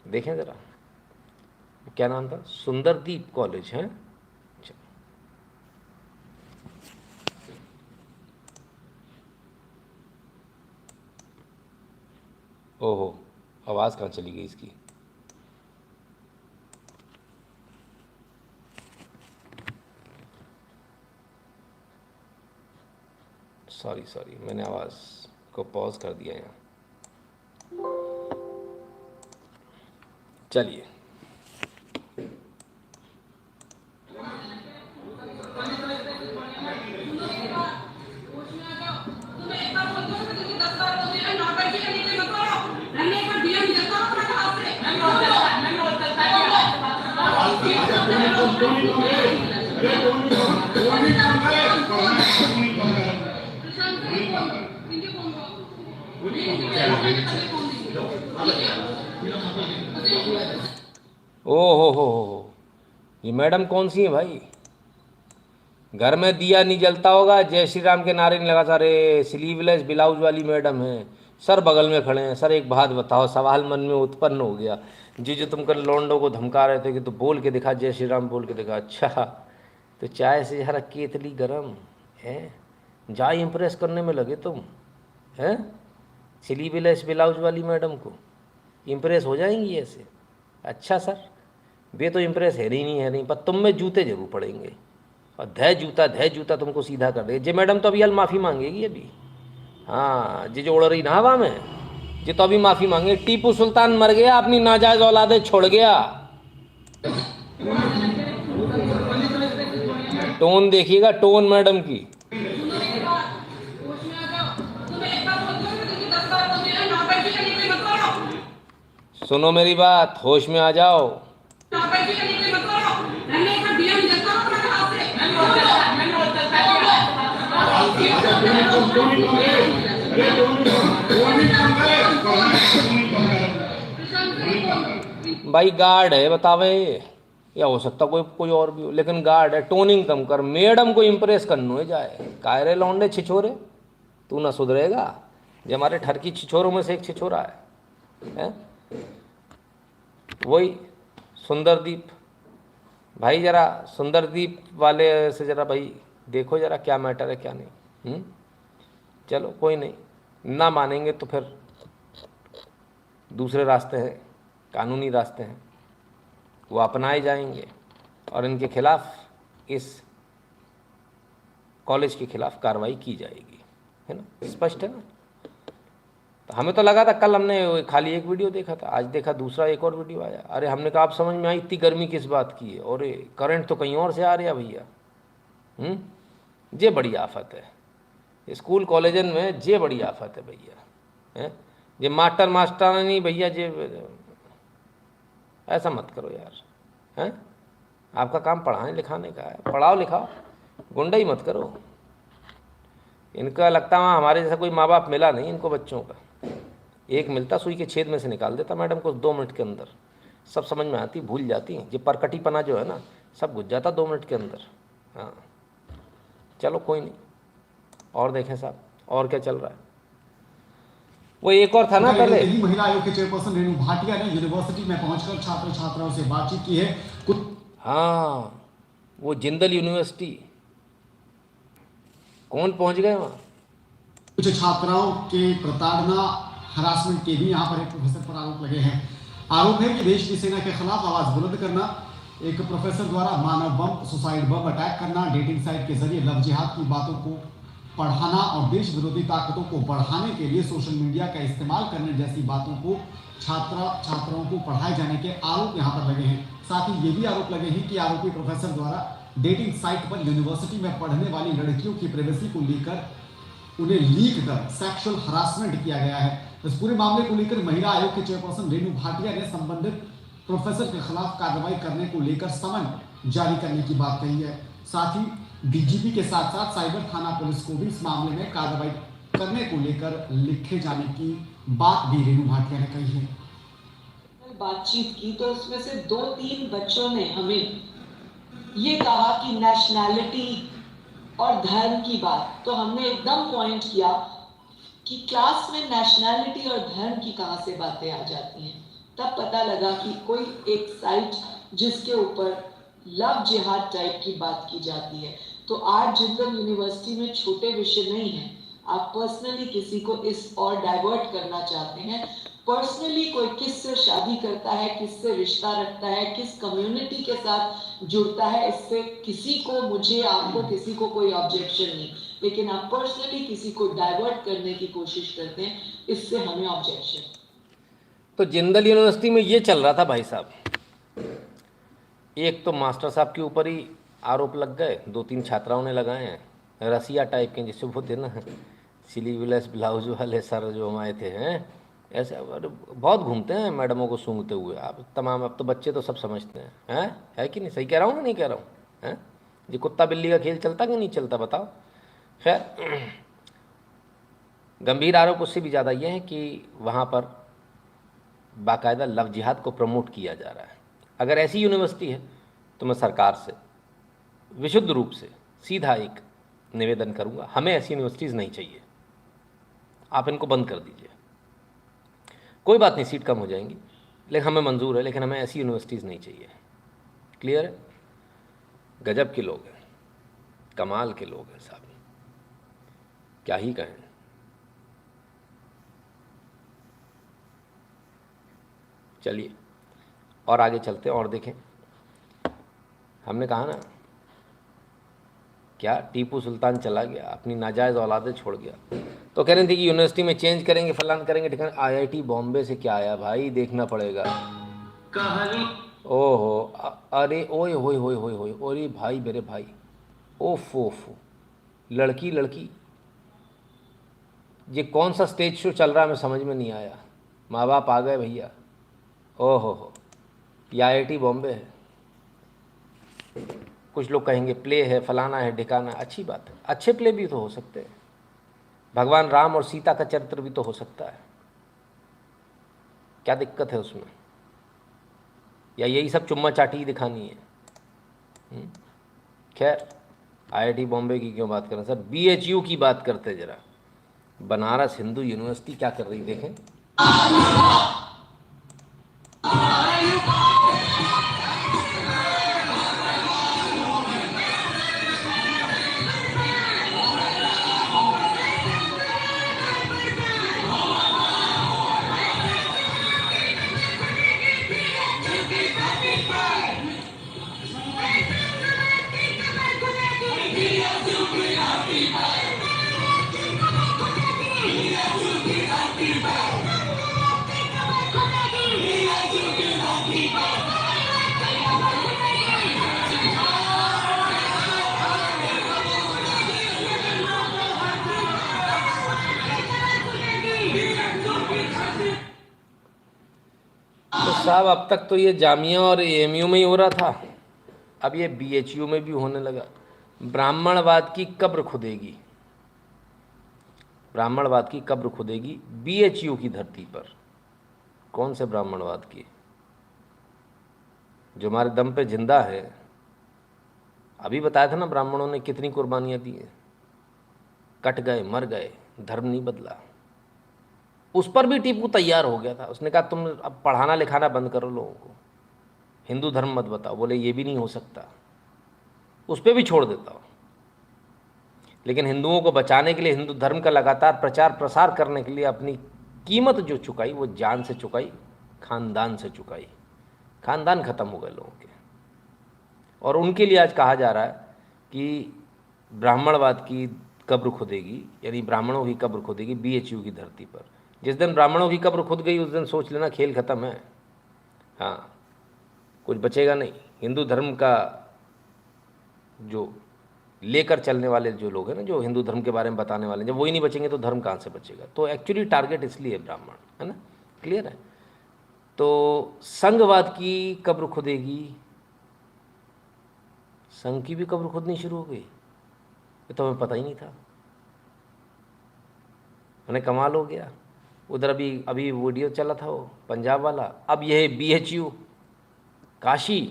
देखें ज़रा, क्या नाम था, सुंदरदीप कॉलेज है। ओहो, आवाज़ कहाँ चली गई इसकी। सॉरी, मैंने आवाज़ को पॉज कर दिया यहाँ। चलिए, ओ हो, ये मैडम कौन सी है भाई? घर में दिया नहीं जलता होगा, जय श्री राम के नारे नहीं लगा। सारे स्लीवलेस ब्लाउज वाली मैडम है, सर बगल में खड़े हैं। सर एक बात बताओ, सवाल मन में उत्पन्न हो गया, जी जो तुम कल लौंडो को धमका रहे थे कि तो बोल के दिखा, जय श्री राम बोल के दिखा। अच्छा, तो चाय से यार केतली गरम है, जा इम्प्रेस करने में लगे तुम हैं। सिली ब्लाउज ब्लाउज वाली मैडम को इम्प्रेस हो जाएंगी ऐसे? अच्छा सर, वे तो इम्प्रेस है ही नहीं, है नहीं, पर तुम में जूते जरूर पड़ेंगे, और धय जूता तुमको सीधा कर देगी। जे मैडम तो अभी हल माफ़ी मांगेगी अभी। हाँ, जी जो उड़ रही ना हवा में, जी तो अभी माफ़ी मांगे। टीपू सुल्तान मर गया, अपनी नाजायज औलादे छोड़ गया। टोन देखिएगा, टोन मैडम की। सुनो मेरी बात, होश में आ जाओ। भाई गार्ड है बतावे, या हो सकता कोई कोई और भी हो, लेकिन गार्ड है। टोनिंग कम कर, मैडम को इम्प्रेस करनो है जाए। कायरे लौंडे छिछोरे, तू ना सुधरेगा। जो हमारे ठरकी छिछोरों में से एक छिछोरा है? वही सुंदरदीप भाई, जरा सुंदरदीप वाले से जरा भाई देखो जरा क्या मैटर है क्या नहीं। चलो कोई नहीं, ना मानेंगे तो फिर दूसरे रास्ते हैं, कानूनी रास्ते हैं, वो अपनाए जाएंगे, और इनके खिलाफ, इस कॉलेज के खिलाफ कार्रवाई की जाएगी, है ना? स्पष्ट है ना? तो हमें तो लगा था, कल हमने खाली एक वीडियो देखा था, आज देखा दूसरा एक और वीडियो आया। अरे हमने कहा आप समझ में आई इतनी गर्मी किस बात की है, और करंट तो कहीं और से आ रहा भैया। ये बड़ी आफत है स्कूल कॉलेजन में, ये बड़ी आफत है भैया, हैं? ये मास्टर नहीं भैया, ये ऐसा मत करो यार, हैं? आपका काम पढ़ाने लिखाने का है, पढ़ाओ लिखाओ, गुंडा ही मत करो। इनका लगता है हमारे जैसा कोई माँ बाप मिला नहीं इनको बच्चों का। एक मिलता सुई के छेद में से निकाल देता मैडम को 2 मिनट के अंदर, सब समझ में आती, भूल जाती। ये परकटीपना जो है ना, सब घुस जाता 2 मिनट के अंदर। हाँ चलो कोई नहीं, और देखें साहब और क्या चल रहा है। वो एक और था ना पहले, महिला आयोग के चेयरपर्सन रेणु भाटिया ने यूनिवर्सिटी में पहुंचकर छात्र छात्राओं से बातचीत की है। हाँ, वो जिंदल यूनिवर्सिटी, कौन पहुंच गए वहाँ? कुछ छात्राओं के प्रताड़ना हरासमेंट के भी यहाँ पर एक प्रोफेसर पर आरोप लगे हैं। आरोप है कि देश की सेना के खिलाफ आवाज बुलंद करना, एक प्रोफेसर द्वारा मानव बम, सुसाइड बम अटैक करना, डेटिंग साइट के जरिए लव जिहाद की बातों को पढ़ाना और देश विरोधी ताकतों को बढ़ाने के लिए सोशल मीडिया का इस्तेमाल करने जैसी बातों को छात्राओं को पढ़ाए जाने के आरोप यहाँ पर लगे हैं। साथ ही ये भी आरोप लगे हैं कि आरोपी प्रोफेसर द्वारा डेटिंग साइट पर यूनिवर्सिटी में पढ़ने वाली लड़कियों की प्राइवेसी को लेकर उन्हें लीक कर सेक्सुअल हरासमेंट किया गया है। इस पूरे मामले को लेकर महिला आयोग के चेयरपर्सन रेणु भाटिया ने संबंधित प्रोफेसर के खिलाफ कार्रवाई करने को लेकर समन जारी करने की बात कही है। साथ ही डीजीपी के साथ साथ साइबर थाना पुलिस को भी इस मामले में कार्रवाई करने को लेकर लिखे जाने की बात भी रेणु भाटिया ने कही है। बातचीत की तो उसमें से 2-3 बच्चों ने हमें ये कहा कि नेशनैलिटी और धर्म की बात, तो हमने एकदम पॉइंट किया कि क्लास में नेशनैलिटी और धर्म की कहां से बातें आ जाती हैं। तब पता लगा कि कोई एक साइट जिसके ऊपर लव जिहाद टाइप की बात की जाती है। तो आज जिंदल यूनिवर्सिटी में छोटे विषय नहीं है। आप पर्सनली किसी को इस और डाइवर्ट करना चाहते हैं, पर्सनली कोई किससे शादी करता है, किससे रिश्ता रखता है, किस कम्युनिटी के साथ जुड़ता है, इससे किसी को, मुझे, आपको, किसी को कोई ऑब्जेक्शन नहीं, लेकिन आप पर्सनली किसी को डाइवर्ट करने की कोशिश करते हैं, इससे हमें ऑब्जेक्शन। तो जिंदल यूनिवर्सिटी में ये चल रहा था भाई साहब, एक तो मास्टर साहब के ऊपर ही आरोप लग गए, 2-3 छात्राओं ने लगाए हैं, रसिया टाइप के, जिससे वो थे ना सिली ब्लाउज वाले सर जो हमारे थे, हैं ऐसे बहुत घूमते हैं मैडमों को सूंघते हुए। आप तमाम, अब तो बच्चे तो सब समझते हैं, है कि नहीं? सही कह रहा हूँ ना, नहीं कह रहा हूँ? हैं ये कुत्ता बिल्ली का खेल चलता कि नहीं चलता बताओ? खैर, गंभीर आरोप उससे भी ज़्यादा ये है कि वहाँ पर बाकायदा लव जिहाद को प्रमोट किया जा रहा है। अगर ऐसी यूनिवर्सिटी है तो मैं सरकार से विशुद्ध रूप से सीधा एक निवेदन करूँगा, हमें ऐसी यूनिवर्सिटीज़ नहीं चाहिए, आप इनको बंद कर दीजिए। कोई बात नहीं, सीट कम हो जाएंगी, लेकिन हमें मंजूर है, लेकिन हमें ऐसी यूनिवर्सिटीज़ नहीं चाहिए। क्लियर है? गजब के लोग हैं, कमाल के लोग हैं साहब, क्या ही कहें। चलिए और आगे चलते हैं और देखें। हमने कहा ना, क्या टीपू सुल्तान चला गया, अपनी नाजायज़ औलादे छोड़ गया, तो कह रहे थे कि यूनिवर्सिटी में चेंज करेंगे, फलान करेंगे, ठिकाना। आईआईटी बॉम्बे से क्या आया भाई, देखना पड़ेगा कहानी। ओहो, अरे ओए होए होए होए होए, अरे भाई मेरे भाई, ओफ ओफ, लड़की लड़की, ये कौन सा स्टेज शो चल रहा है, हमें समझ में नहीं आया। माँ बाप आ गए भैया, ओहो हो, ये आईआईटी बॉम्बे है। कुछ लोग कहेंगे प्ले है, फलाना है, ढिकाना, अच्छी बात है, अच्छे प्ले भी तो हो सकते हैं, भगवान राम और सीता का चरित्र भी तो हो सकता है, क्या दिक्कत है उसमें? या यही सब चुम्मा चाटी ही दिखानी है? खैर, आईआईटी बॉम्बे की क्यों बात करें सर, बीएचयू की बात करते हैं जरा। बनारस हिंदू यूनिवर्सिटी क्या कर रही देखें। तो साहब अब तक तो ये जामिया और एएमयू में ही हो रहा था, अब ये बीएचयू में भी होने लगा। ब्राह्मणवाद की कब्र खुदेगी, ब्राह्मणवाद की कब्र खुदेगी बीएचयू की धरती पर। कौन से ब्राह्मणवाद की? जो हमारे दम पे जिंदा है। अभी बताया था ना, ब्राह्मणों ने कितनी कुर्बानियां दी हैं, कट गए, मर गए, धर्म नहीं बदला। उस पर भी टीपू तैयार हो गया था, उसने कहा तुम अब पढ़ाना लिखाना बंद करो लोगों को, हिंदू धर्म मत बताओ। बोले ये भी नहीं हो सकता, उस पर भी छोड़ देता हूँ। लेकिन हिंदुओं को बचाने के लिए, हिंदू धर्म का लगातार प्रचार प्रसार करने के लिए अपनी कीमत जो चुकाई, वो जान से चुकाई, खानदान से चुकाई। खानदान खत्म हो गए लोगों के, और उनके लिए आज कहा जा रहा है कि ब्राह्मणवाद की कब्र खुदेगी, यानी ब्राह्मणों की कब्र खुदेगी बीएचयू की धरती पर। जिस दिन ब्राह्मणों की कब्र खुद गई, उस दिन सोच लेना खेल खत्म है। हाँ, कुछ बचेगा नहीं। हिंदू धर्म का जो लेकर चलने वाले जो लोग हैं ना, जो हिंदू धर्म के बारे में बताने वाले, जब वही नहीं बचेंगे तो धर्म कहाँ से बचेगा? तो एक्चुअली टारगेट इसलिए ब्राह्मण है ना। क्लियर है? तो संघवाद की कब्र खुदेगी, संघ की भी कब्र खुदनी शुरू हो गई, ये तो हमें पता ही नहीं था। मैंने कमाल हो गया। उधर अभी वीडियो चला था वो पंजाब वाला, अब यह बीएचयू काशी।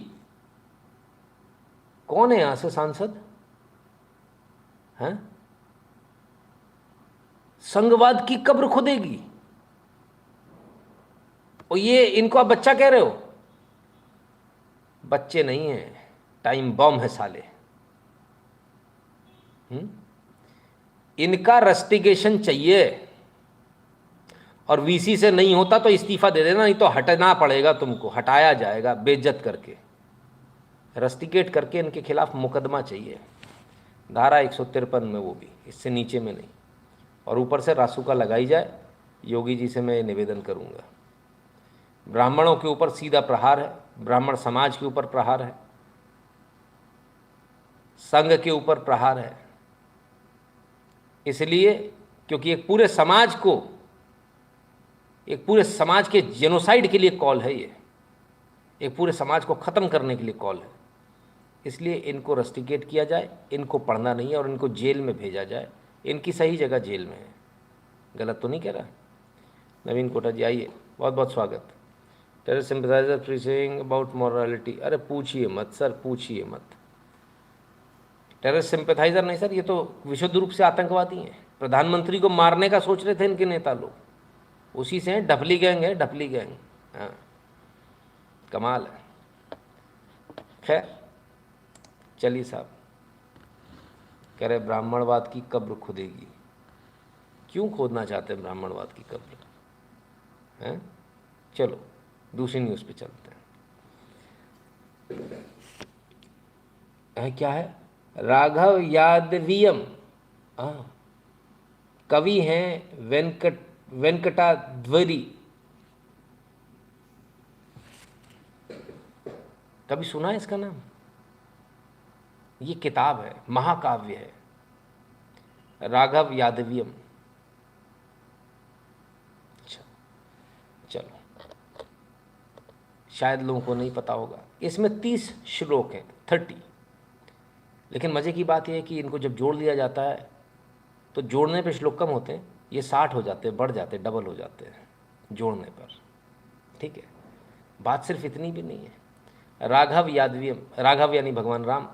कौन है यहां से सांसद हैं? संघवाद की कब्र खुदेगी, और ये इनको आप बच्चा कह रहे हो? बच्चे नहीं हैं, टाइम बॉम्ब है साले। इनका रस्टिगेशन चाहिए, और वीसी से नहीं होता तो इस्तीफा दे देना, नहीं तो हटना पड़ेगा तुमको, हटाया जाएगा बेइज्जत करके। रस्टिकेट करके इनके खिलाफ मुकदमा चाहिए, धारा 153 में, वो भी इससे नीचे में नहीं। और ऊपर से रासुका लगाई जाए। योगी जी से मैं निवेदन करूंगा, ब्राह्मणों के ऊपर सीधा प्रहार है, ब्राह्मण समाज के ऊपर प्रहार है, संघ के ऊपर प्रहार है। इसलिए क्योंकि एक पूरे समाज के जेनोसाइड के लिए कॉल है, ये एक पूरे समाज को ख़त्म करने के लिए कॉल है। इसलिए इनको रस्टिकेट किया जाए, इनको पढ़ना नहीं है, और इनको जेल में भेजा जाए। इनकी सही जगह जेल में है, गलत तो नहीं कह रहा। नवीन कोटा जी आइए, बहुत बहुत स्वागत। Terrorist sympathiser preaching about morality, अरे पूछिए मत सर, पूछिए मत। टेररिस्ट सिंपैथाइजर नहीं सर, ये तो विशुद्ध रूप से आतंकवादी हैं। प्रधानमंत्री को मारने का सोच रहे थे इनके नेता लोग, उसी से हैं, डफली गैंग है, डफली गैंग। हाँ, कमाल है। खैर चलिए साहब, कह रहे ब्राह्मणवाद की कब्र खुदेगी। क्यों खोदना चाहते हैं ब्राह्मणवाद की कब्र? हैं? चलो दूसरी न्यूज़ पे चलते हैं। क्या है? राघव यादवीयम, हाँ, कवि हैं वेंकटाद्वरी। कभी सुना है इसका नाम? ये किताब है, महाकाव्य है, राघव यादवीयम। अच्छा चलो, शायद लोगों को नहीं पता होगा। इसमें 30 श्लोक हैं, 30। लेकिन मज़े की बात यह है कि इनको जब जोड़ लिया जाता है तो जोड़ने पे श्लोक कम होते हैं, ये 60 हो जाते हैं, बढ़ जाते हैं, डबल हो जाते हैं जोड़ने पर। ठीक है, बात सिर्फ इतनी भी नहीं है। राघव यादवीयम, राघव यानी भगवान राम,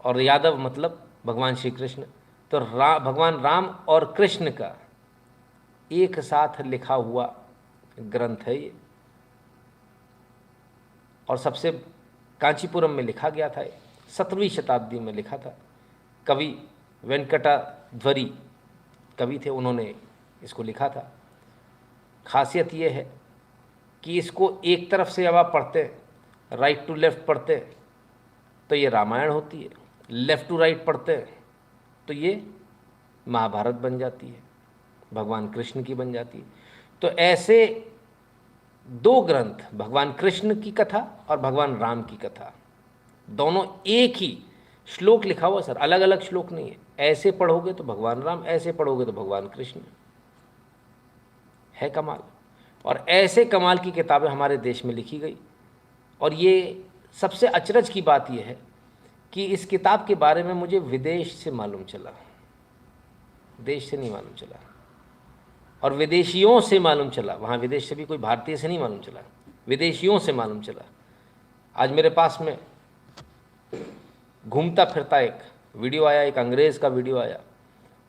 और यादव मतलब भगवान श्री कृष्ण। तो भगवान राम और कृष्ण का एक साथ लिखा हुआ ग्रंथ है ये, और सबसे कांचीपुरम में लिखा गया था। 17वीं शताब्दी में लिखा था। कवि वेंकटाद्वरी कवि थे, उन्होंने इसको लिखा था। खासियत ये है कि इसको एक तरफ से जब आप पढ़ते हैं, राइट टू लेफ़्ट पढ़ते हैं तो ये रामायण होती है, लेफ़्ट टू राइट पढ़ते हैं तो ये महाभारत बन जाती है, भगवान कृष्ण की बन जाती है। तो ऐसे 2 ग्रंथ, भगवान कृष्ण की कथा और भगवान राम की कथा, दोनों एक ही श्लोक लिखा हुआ सर, अलग अलग श्लोक नहीं है। ऐसे पढ़ोगे तो भगवान राम, ऐसे पढ़ोगे तो भगवान कृष्ण। है कमाल। और ऐसे कमाल की किताबें हमारे देश में लिखी गई। और ये सबसे अचरज की बात यह है कि इस किताब के बारे में मुझे विदेश से मालूम चला, देश से नहीं मालूम चला, और विदेशियों से मालूम चला। वहाँ विदेश से भी कोई भारतीय से नहीं मालूम चला, विदेशियों से मालूम चला। आज मेरे पास में घूमता फिरता एक वीडियो आया, एक अंग्रेज़ का वीडियो आया,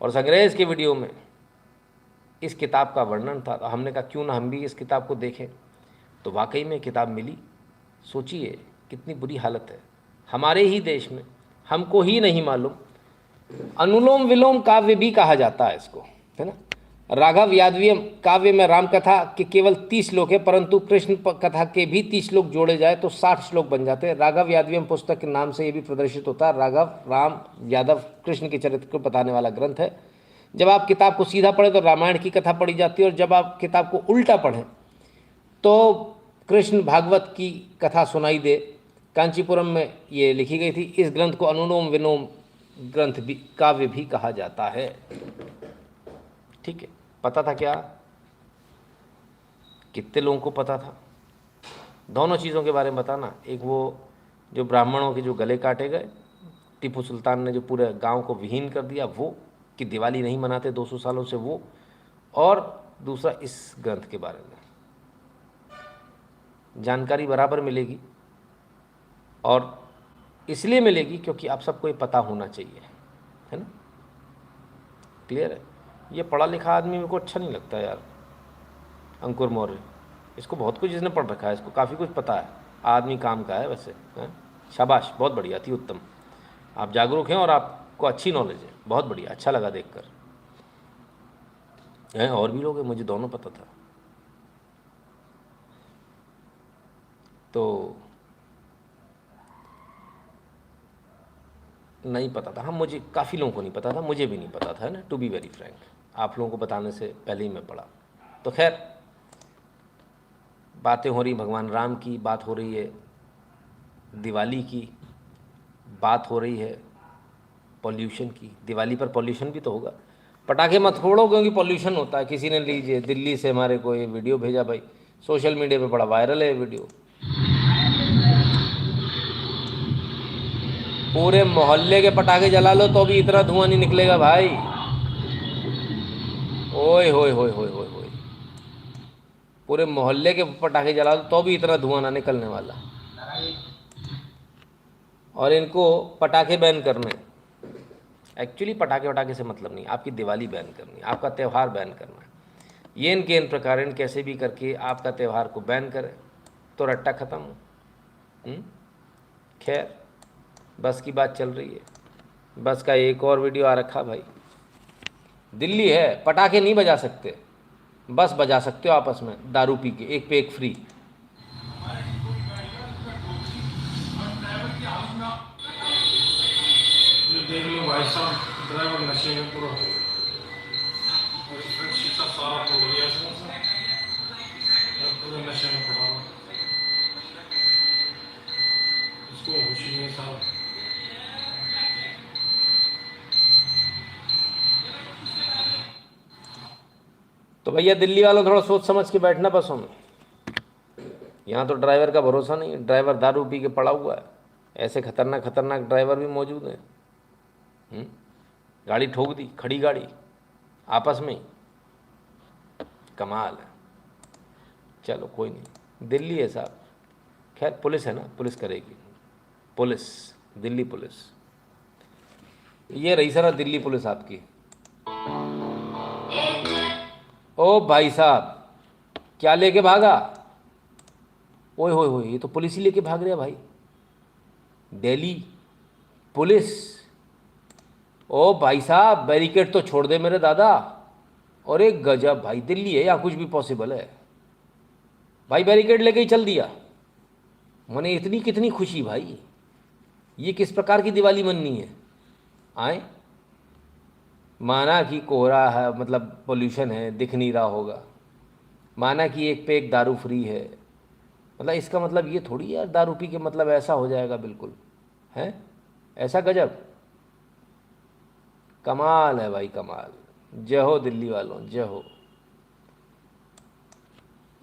और उस अंग्रेज़ के वीडियो में इस किताब का वर्णन था। तो हमने कहा क्यों ना हम भी इस किताब को देखें। तो वाकई में किताब मिली। सोचिए कितनी बुरी हालत है हमारे ही देश में, हमको ही नहीं मालूम। अनुलोम विलोम काव्य भी कहा जाता है इसको, है ना। राघव यादवीयम काव्य में राम कथा के केवल 30 श्लोक है, परंतु कृष्ण कथा के भी 30 श्लोक जोड़े जाए तो 60 श्लोक बन जाते हैं। राघव यादवीयम पुस्तक के नाम से ये भी प्रदर्शित होता है। राघव, राम, यादव, कृष्ण के चरित्र को बताने वाला ग्रंथ है। जब आप किताब को सीधा पढ़ें तो रामायण की कथा पढ़ी जाती है, और जब आप किताब को उल्टा पढ़ें तो कृष्ण भागवत की कथा सुनाई दे। कांचीपुरम में ये लिखी गई थी। इस ग्रंथ को अनुलोम विलोम ग्रंथ भी, काव्य भी कहा जाता है। ठीक है, पता था क्या? कितने लोगों को पता था? दोनों चीज़ों के बारे में बताना। एक वो जो ब्राह्मणों के जो गले काटे गए, टीपू सुल्तान ने जो पूरे गांव को विहीन कर दिया, वो कि दिवाली नहीं मनाते 200 सालों से, वो। और दूसरा इस ग्रंथ के बारे में जानकारी बराबर मिलेगी, और इसलिए मिलेगी क्योंकि आप सबको ये पता होना चाहिए, है ना। क्लियर है? ये पढ़ा लिखा आदमी मेरे को अच्छा नहीं लगता यार, अंकुर मौर्य। इसको बहुत कुछ इसने पढ़ रखा है, इसको काफ़ी कुछ पता है, आदमी काम का है वैसे, है। शाबाश, बहुत बढ़िया, अति उत्तम। आप जागरूक हैं और आपको अच्छी नॉलेज है, बहुत बढ़िया, अच्छा लगा देखकर। हैं और भी लोग हैं, मुझे दोनों पता था। तो नहीं पता था, हाँ, मुझे काफ़ी लोगों को नहीं पता था, मुझे भी नहीं पता था, है ना, टू बी वेरी फ्रैंक। आप लोगों को बताने से पहले ही मैं पढ़ा। तो खैर, बातें हो रही भगवान राम की, बात हो रही है दिवाली की, बात हो रही है पॉल्यूशन की। दिवाली पर पॉल्यूशन भी तो होगा। पटाखे मत फोड़ो क्योंकि पॉल्यूशन होता है। किसी ने लीजिए दिल्ली से हमारे को ये वीडियो भेजा भाई, सोशल मीडिया पे बड़ा वायरल है वीडियो। पूरे मोहल्ले के पटाखे जला लो तो भी इतना धुआं नहीं निकलेगा भाई। ओए होए होए होए होए होए, पूरे मोहल्ले के पटाखे जला लो तो भी इतना धुआं ना निकलने वाला। और इनको पटाखे बैन करने, एक्चुअली पटाखे वटाखे से मतलब नहीं, आपकी दिवाली बैन करनी, आपका त्यौहार बैन करना है। येन केन प्रकारेण कैसे भी करके आपका त्यौहार को बैन करें तो रट्टा ख़त्म हो। खैर, बस की बात चल रही है। बस का एक और वीडियो आ रखा भाई। दिल्ली है, पटाखे नहीं बजा सकते, बस बजा सकते हो आपस में दारू पी के, एक पे एक फ्री। देख लो भाई साहब, ड्राइवर नशे में पूरा और इसमें शीशा सारा तोड़ दिया इसने और पूरे नशे में पड़ा हुआ। इसको होश ही नहीं साहब। तो भैया दिल्ली वालों थोड़ा सोच समझ के बैठना बसों में। यहाँ तो ड्राइवर का भरोसा नहीं है, ड्राइवर दारू पी के पड़ा हुआ है। ऐसे खतरनाक खतरनाक ड्राइवर भी मौजूद हैं। गाड़ी ठोक दी, खड़ी गाड़ी आपस में ही, कमाल है। चलो कोई नहीं, दिल्ली है साहब। खैर पुलिस है ना, पुलिस करेगी, पुलिस, दिल्ली पुलिस। ये रही सारा दिल्ली पुलिस आपकी। ओ भाई साहब, क्या लेके भागा? ओए होए होए, ये तो पुलिस ही लेके भाग रहा भाई। दिल्ली पुलिस। ओ भाई साहब, बैरिकेड तो छोड़ दे मेरे दादा। और एक गजब भाई, दिल्ली है, यहाँ कुछ भी पॉसिबल है भाई। बैरिकेड लेके ही चल दिया। मने इतनी कितनी खुशी भाई, ये किस प्रकार की दिवाली मननी है? आए, माना कि कोहरा है, मतलब पोल्यूशन है, दिख नहीं रहा होगा, माना कि एक पे एक दारू फ्री है, मतलब इसका मतलब ये थोड़ी यार दारू पी के मतलब ऐसा हो जाएगा बिल्कुल, है ऐसा? गजब, कमाल है भाई, कमाल। जय हो दिल्ली वालों, जय हो।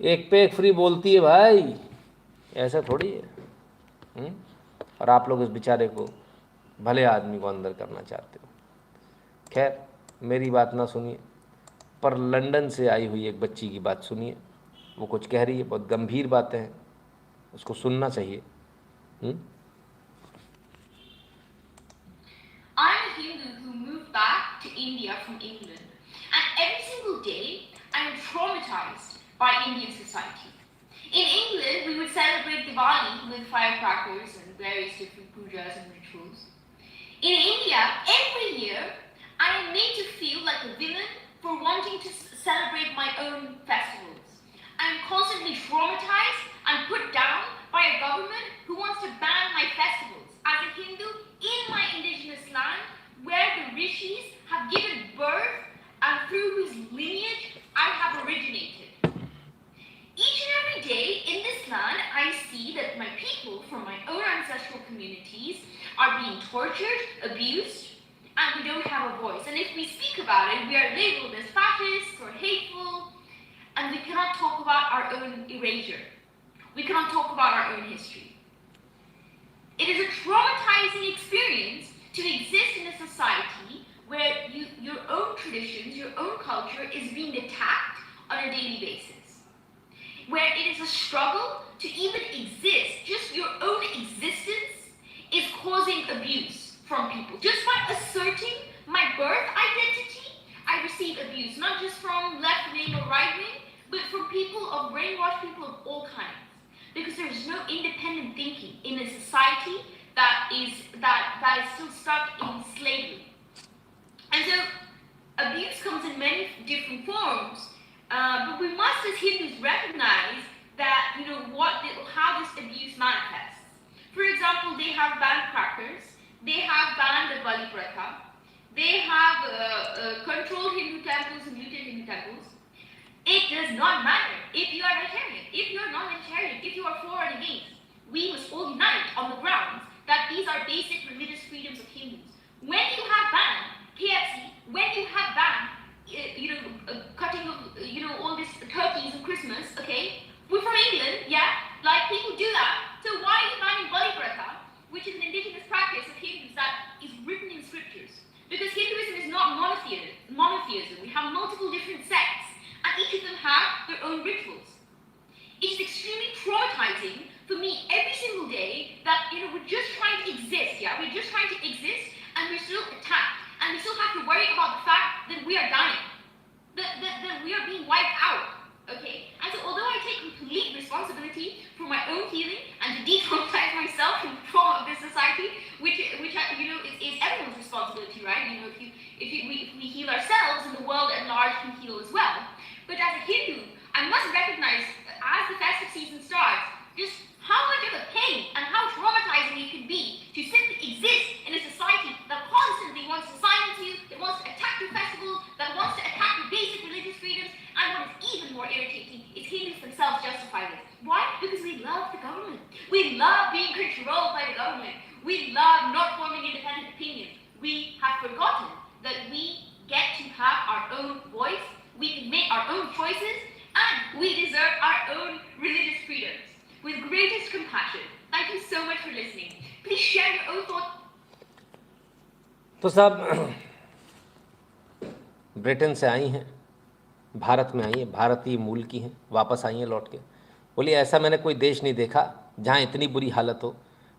एक पे एक फ्री बोलती है भाई, ऐसा थोड़ी है। और आप लोग इस बेचारे को, भले आदमी को अंदर करना चाहते हो। खैर, मेरी बात ना सुनिए, पर लंदन से आई हुई एक बच्ची की बात सुनिए। वो कुछ कह रही है, बहुत गंभीर बातें हैं, उसको सुनना चाहिए। I'm a Hindu who moved back to India from England, and every single day I'm traumatized by Indian society. In England, we would celebrate Diwali with firecrackers and various different pujas and rituals. In India, every year I am made to feel like a villain for wanting to celebrate my own festivals. I am constantly traumatized and put down by a government who wants to ban my festivals as a Hindu in my indigenous land where the rishis have given birth and through whose lineage I have originated. Each and every day in this land, I see that my people from my own ancestral communities are being tortured, abused, and we don't have a voice. And if we speak about it, we are labeled as fascists or hateful, and we cannot talk about our own erasure. We cannot talk about our own history. It is a traumatizing experience to exist in a society where your own traditions, your own culture is being attacked on a daily basis. Where it is a struggle to even exist, just your own existence is causing abuse from people. Just by asserting my birth identity, I receive abuse, not just from left wing or right wing, but from people of brainwashed people of all kinds. Because there's no independent thinking in a society that is still stuck in slavery. And so abuse comes in many different forms, but we must as Hindus recognize that, how this abuse manifests. For example, they have banned crackers, they have banned the Bali Pratha, they have controlled Hindu temples and looted Hindu temples. It does not matter if you are vegetarian, if you are non-vegetarian, if you are for and against. We must all unite on the grounds that these are basic religious freedoms of Hindus. When you have banned KFC, when you have banned, cutting of, all these turkeys and Christmas, okay? We're from England, yeah? Like, people do that. So why are you banning Bali Pratha, which is an indigenous practice of Hindus that is written in scriptures? Because Hinduism is not monotheism. We have multiple different sects, and each of them have their own rituals. It is extremely traumatizing for me every single day that, we're just trying to exist, yeah? We're just trying to exist, and we're still attacked. And we still have to worry about the fact that we are dying. That we are being wiped season starts, just how much of a pain and how traumatizing it can be to simply exist in a society that constantly wants to silence you, that wants to attack your festivals, that wants to attack your basic religious freedoms, and what is even more irritating is humans themselves justify this. Why? Because we love the government. We love being controlled by the government. We love not forming independent opinions. We have forgotten that we get to have our own voice, we can make our own choices, and we deserve our own religious freedoms. With greatest compassion, thank you so much for listening. Please share your own thoughts. तो साहब ब्रिटेन से आई हैं, भारत में आई हैं, भारतीय मूल की हैं, वापस आई हैं लौट के। बोलिए ऐसा मैंने कोई देश नहीं देखा जहाँ इतनी बुरी हालत हो,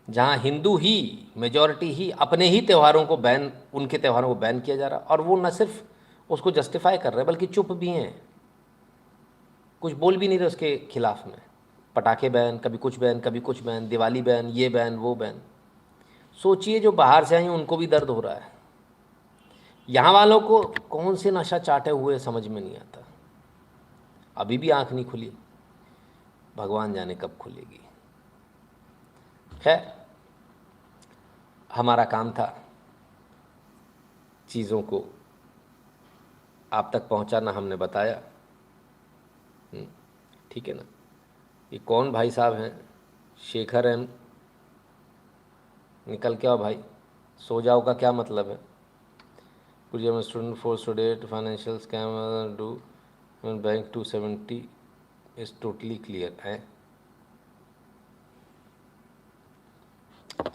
जहाँ हिंदू ही मेजॉरिटी ही अपने ही त्योहारों को बैन, उनके त्योहारों को बैन किया जा रहा, और वो न सिर्फ उसको जस्टिफाई कर रहे हैं बल्कि चुप भी हैं, कुछ बोल भी नहीं रहे उसके खिलाफ में। पटाखे बैन, कभी कुछ बैन, कभी कुछ बैन, दिवाली बैन, ये बैन, वो बैन। सोचिए जो बाहर से आई उनको भी दर्द हो रहा है, यहाँ वालों को कौन से नशा चाटे हुए समझ में नहीं आता। अभी भी आँख नहीं खुली, भगवान जाने कब खुलेगी। खैर, हमारा काम था चीज़ों को आप तक पहुंचाना, हमने बताया। ठीक है ना। ये कौन भाई साहब हैं? शेखर एम, निकल के आओ भाई, सो जाओ का क्या मतलब है? Student force to date financial scam do bank 270 is totally clear है।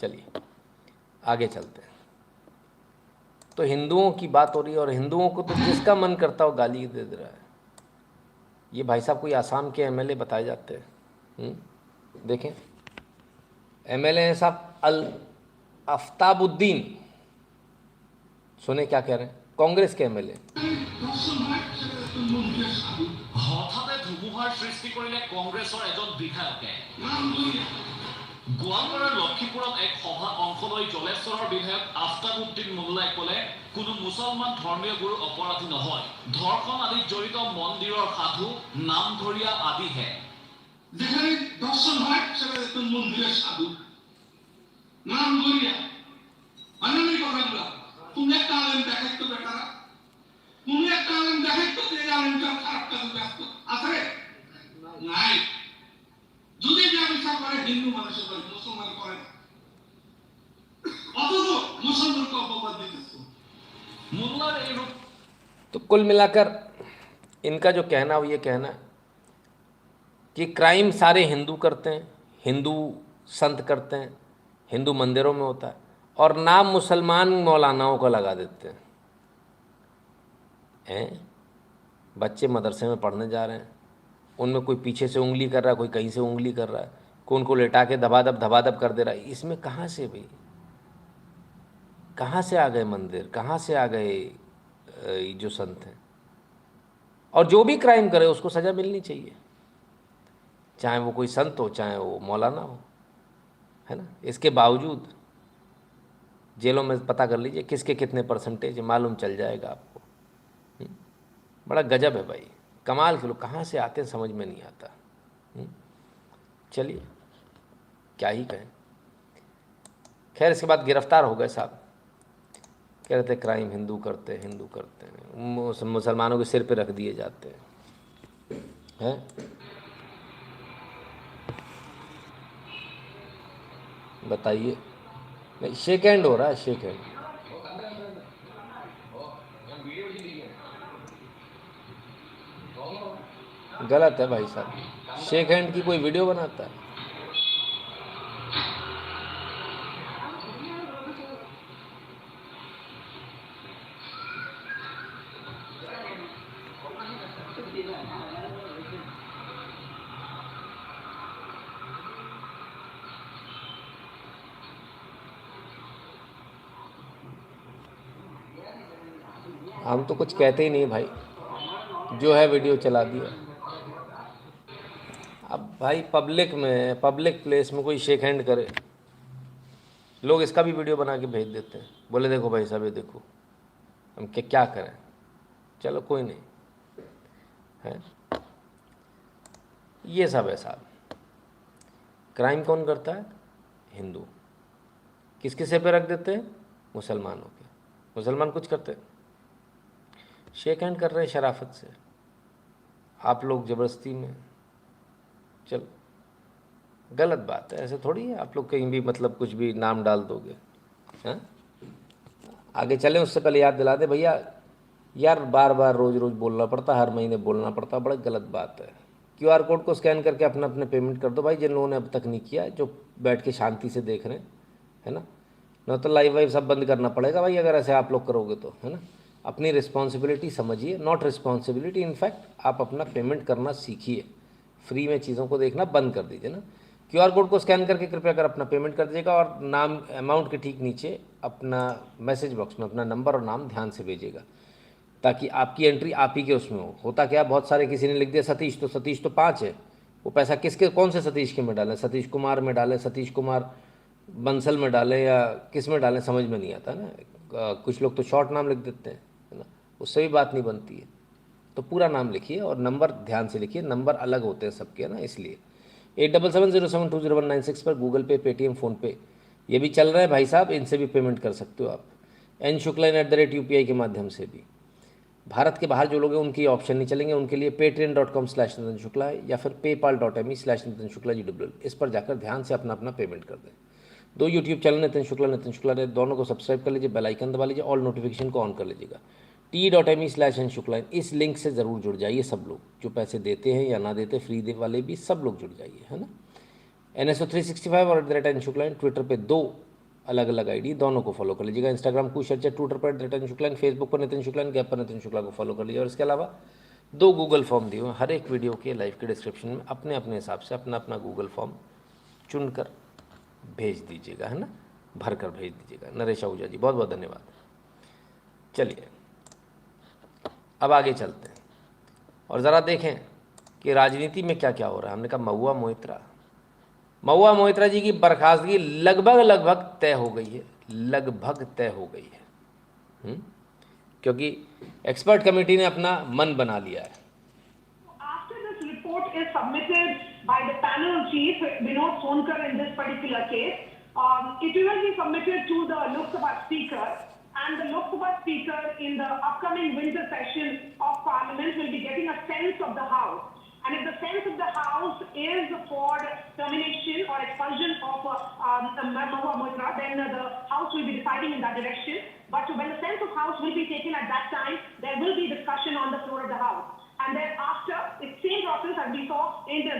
चलिए आगे चलते हैं। तो हिंदुओं की बात हो रही है, और हिंदुओं को तो जिसका मन करता हो गाली दे दे रहा है। ये भाई साहब कोई आसाम के एमएलए बताए जाते हैं। देखें, एमएलए हैं साहब अल आफ्ताबुद्दीन, सुने क्या कह रहे हैं, कांग्रेस के एमएलए। হঠাতে ধুমুহাৰ সৃষ্টি কৰিলে কংগ্ৰেছৰ এজন বিধায়কে গোৱালপাৰাৰ লক্ষীপুৰত এক সভাত অংশ লৈ জলেশ্বৰৰ বিধায়ক আফতাবুদ্দিন মোল্লাই ক'লে কোনো মুছলমান ধৰ্মীয় গুৰু অপৰাধী নহয়, ধৰ্ষণ আদিত জড়িত মন্দিৰৰ সাধু নামধৰিয়া আদিহে। যেখানে দর্শন হয় সেখানে তো মন্দিরের সাধু নামধরিয়া অন্যান্য কথাগুলো তুমি একটা আলেম দেখাই তো বেটারা, তুমি একটা আলেম দেখাই তো যে আলেমটা খারাপ কাজে ব্যস্ত আছে নাই। যদি ব্যবসা করে হিন্দু মানুষের করে, মুসলমান করে না, অথচ মুসলমানকে অপবাদ দিতেছে মোল্লার এই রূপ। तो कुल मिलाकर इनका जो कहना वो ये कहना है कि क्राइम सारे हिंदू करते हैं, हिंदू संत करते हैं, हिंदू मंदिरों में होता है, और नाम मुसलमान मौलानाओं को लगा देते हैं। बच्चे मदरसे में पढ़ने जा रहे हैं, उनमें कोई पीछे से उंगली कर रहा है, कोई कहीं से उंगली कर रहा है, कोई उनको लेटा के धबाधब कर दे रहा है। इसमें कहाँ से भाई, कहाँ से आ गए मंदिर, कहाँ से आ गए जो संत हैं? और जो भी क्राइम करे उसको सज़ा मिलनी चाहिए, चाहे वो कोई संत हो, चाहे वो मौलाना हो, है ना। इसके बावजूद जेलों में पता कर लीजिए किसके कितने परसेंटेज, मालूम चल जाएगा आपको। बड़ा गजब है भाई, कमाल के लोग कहाँ से आते हैं समझ में नहीं आता। चलिए क्या ही कहें। खैर, इसके बाद गिरफ्तार हो गए साहब, कह रहे थे क्राइम हिंदू करते हैं, मुसलमानों के सिर पे रख दिए जाते हैं। बताइए, नहीं शेक हैंड हो रहा है, शेक हैंड। गलत है भाई साहब, शेक हैंड की कोई वीडियो बनाता है? हम तो कुछ कहते ही नहीं भाई, जो है वीडियो चला दिया। अब भाई पब्लिक में, पब्लिक प्लेस में कोई शेक हैंड करे, लोग इसका भी वीडियो बना के भेज देते हैं, बोले देखो भाई साहब ये देखो, हम क्या करें। चलो कोई नहीं है, ये सब है साहब। क्राइम कौन करता है? हिंदू। किसके सिर पे रख देते हैं? मुसलमानों के। मुसलमान कुछ करते हैं? शेक हैंड कर रहे हैं शराफत से, आप लोग ज़बरदस्ती में। चलो, गलत बात है, ऐसे थोड़ी है आप लोग कहीं भी मतलब कुछ भी नाम डाल दोगे। हाँ, आगे चलें उससे पहले याद दिला दे भैया, यार बार बार रोज़ रोज़ बोलना पड़ता, हर महीने बोलना पड़ता, बड़ा गलत बात है। QR कोड को स्कैन करके अपना अपने पेमेंट कर दो भाई, जिन लोगों ने अब तक नहीं किया, जो बैठ के शांति से देख रहे हैं, है ना तो लाइव वाइव सब बंद करना पड़ेगा भाई अगर ऐसे आप लोग करोगे तो, है ना। अपनी रिस्पॉन्सिबिलिटी समझिए, नॉट रिस्पॉन्सिबिलिटी, इनफैक्ट आप अपना पेमेंट करना सीखिए, फ्री में चीज़ों को देखना बंद कर दीजिए ना। QR कोड को स्कैन करके कृपया कर अपना पेमेंट कर दीजिएगा, और नाम अमाउंट के ठीक नीचे अपना मैसेज बॉक्स में अपना नंबर और नाम ध्यान से भेजिएगा, ताकि आपकी एंट्री आप ही के उसमें हो। होता क्या, बहुत सारे किसी ने लिख दिया सतीश तो 5 है, वो पैसा किसके, कौन से सतीश के में डालें, सतीश कुमार में डालें, सतीश कुमार बंसल में डालें, या किस में डालें, समझ में नहीं आता ना। कुछ लोग तो शॉर्ट नाम लिख देते हैं, है ना, उससे भी बात नहीं बनती है। तो पूरा नाम लिखिए और नंबर ध्यान से लिखिए, नंबर अलग होते हैं सबके, है ना, इसलिए 8770720196 पर गूगल पे, पेटीएम, फ़ोनपे ये भी चल रहा है भाई साहब, इनसे भी पेमेंट कर सकते हो आप। nshukla@UPI के माध्यम से भी। भारत के बाहर जो लोग हैं उनकी ऑप्शन नहीं चलेंगे, उनके लिए patreon.com/नितिन शुक्ला है, या फिर paypal.me/नितिन शुक्ला GWL, इस पर जाकर ध्यान से अपना अपना पेमेंट कर दें। 2 यूट्यूब चैनल नितिन शुक्ला ने, दोनों को सब्सक्राइब कर लीजिए, बेल आइकन दबा लीजिए, ऑल नोटिफिकेशन को ऑन कर लीजिएगा। t.me/nshukla, इस लिंक से ज़रूर जुड़ जाइए सब लोग, जो पैसे देते हैं या ना देते, फ्री वाले भी सब लोग जुड़ जाइए, है ना। NSO365 और @nshukla, ट्विटर पे 2 अलग अलग आईडी, दोनों को फॉलो कर लीजिएगा। इंस्टाग्राम कुशर्चा, ट्विटर पर नितिन शुक्ला, फेसबुक पर नितिन शुक्ला, गैप पर नितिन शुक्ला को फॉलो कर लीजिए। और इसके अलावा 2 गूगल फॉर्म दिए हुए, हर एक वीडियो के लाइव के डिस्क्रिप्शन में अपने अपने हिसाब से अपना अपना गूगल फॉर्म चुनकर भेज दीजिएगा, है ना, भर कर भेज दीजिएगा। नरेश आहूजा जी बहुत बहुत धन्यवाद। चलिए अब आगे चलते हैं और ज़रा देखें कि राजनीति में क्या क्या हो रहा है। हमने कहा महुआ मोइत्रा जी की बर्खास्तगी लगभग तय हो गई है, क्योंकि एक्सपर्ट कमेटी ने अपना मन बना लिया है। After this report is submitted by the panel chief Vinod Sonkar in this particular case, it will be submitted to the Lok Sabha Speaker, and the Lok Sabha Speaker in the upcoming winter session of Parliament will be getting a sense of the House. And if the sense of the House is for termination or expulsion of Mahua Moitra, then the House will be deciding in that direction. But when the sense of House will be taken at that time, there will be discussion on the floor of the House. And then after, it's same process as we saw in the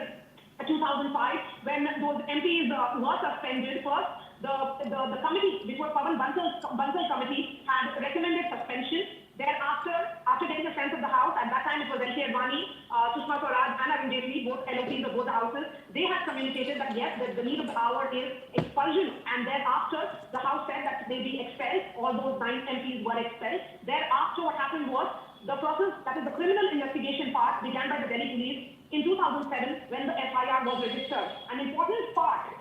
2005 when those MPs were suspended. First, the committee, which was Pawan Bansal committee, had recommended suspension. Thereafter, after getting a sense of the House, at that time it was L.K. Advani, Sushma Swaraj, and Arun Jaitley, both LOPs of both the houses. They had communicated that yes, the need of the hour is expulsion, and thereafter the House said that they be expelled. All those 9 MPs were expelled. Thereafter, what happened was the process, that is the criminal investigation part, began by the Delhi police in 2007 when the FIR was registered. An important part,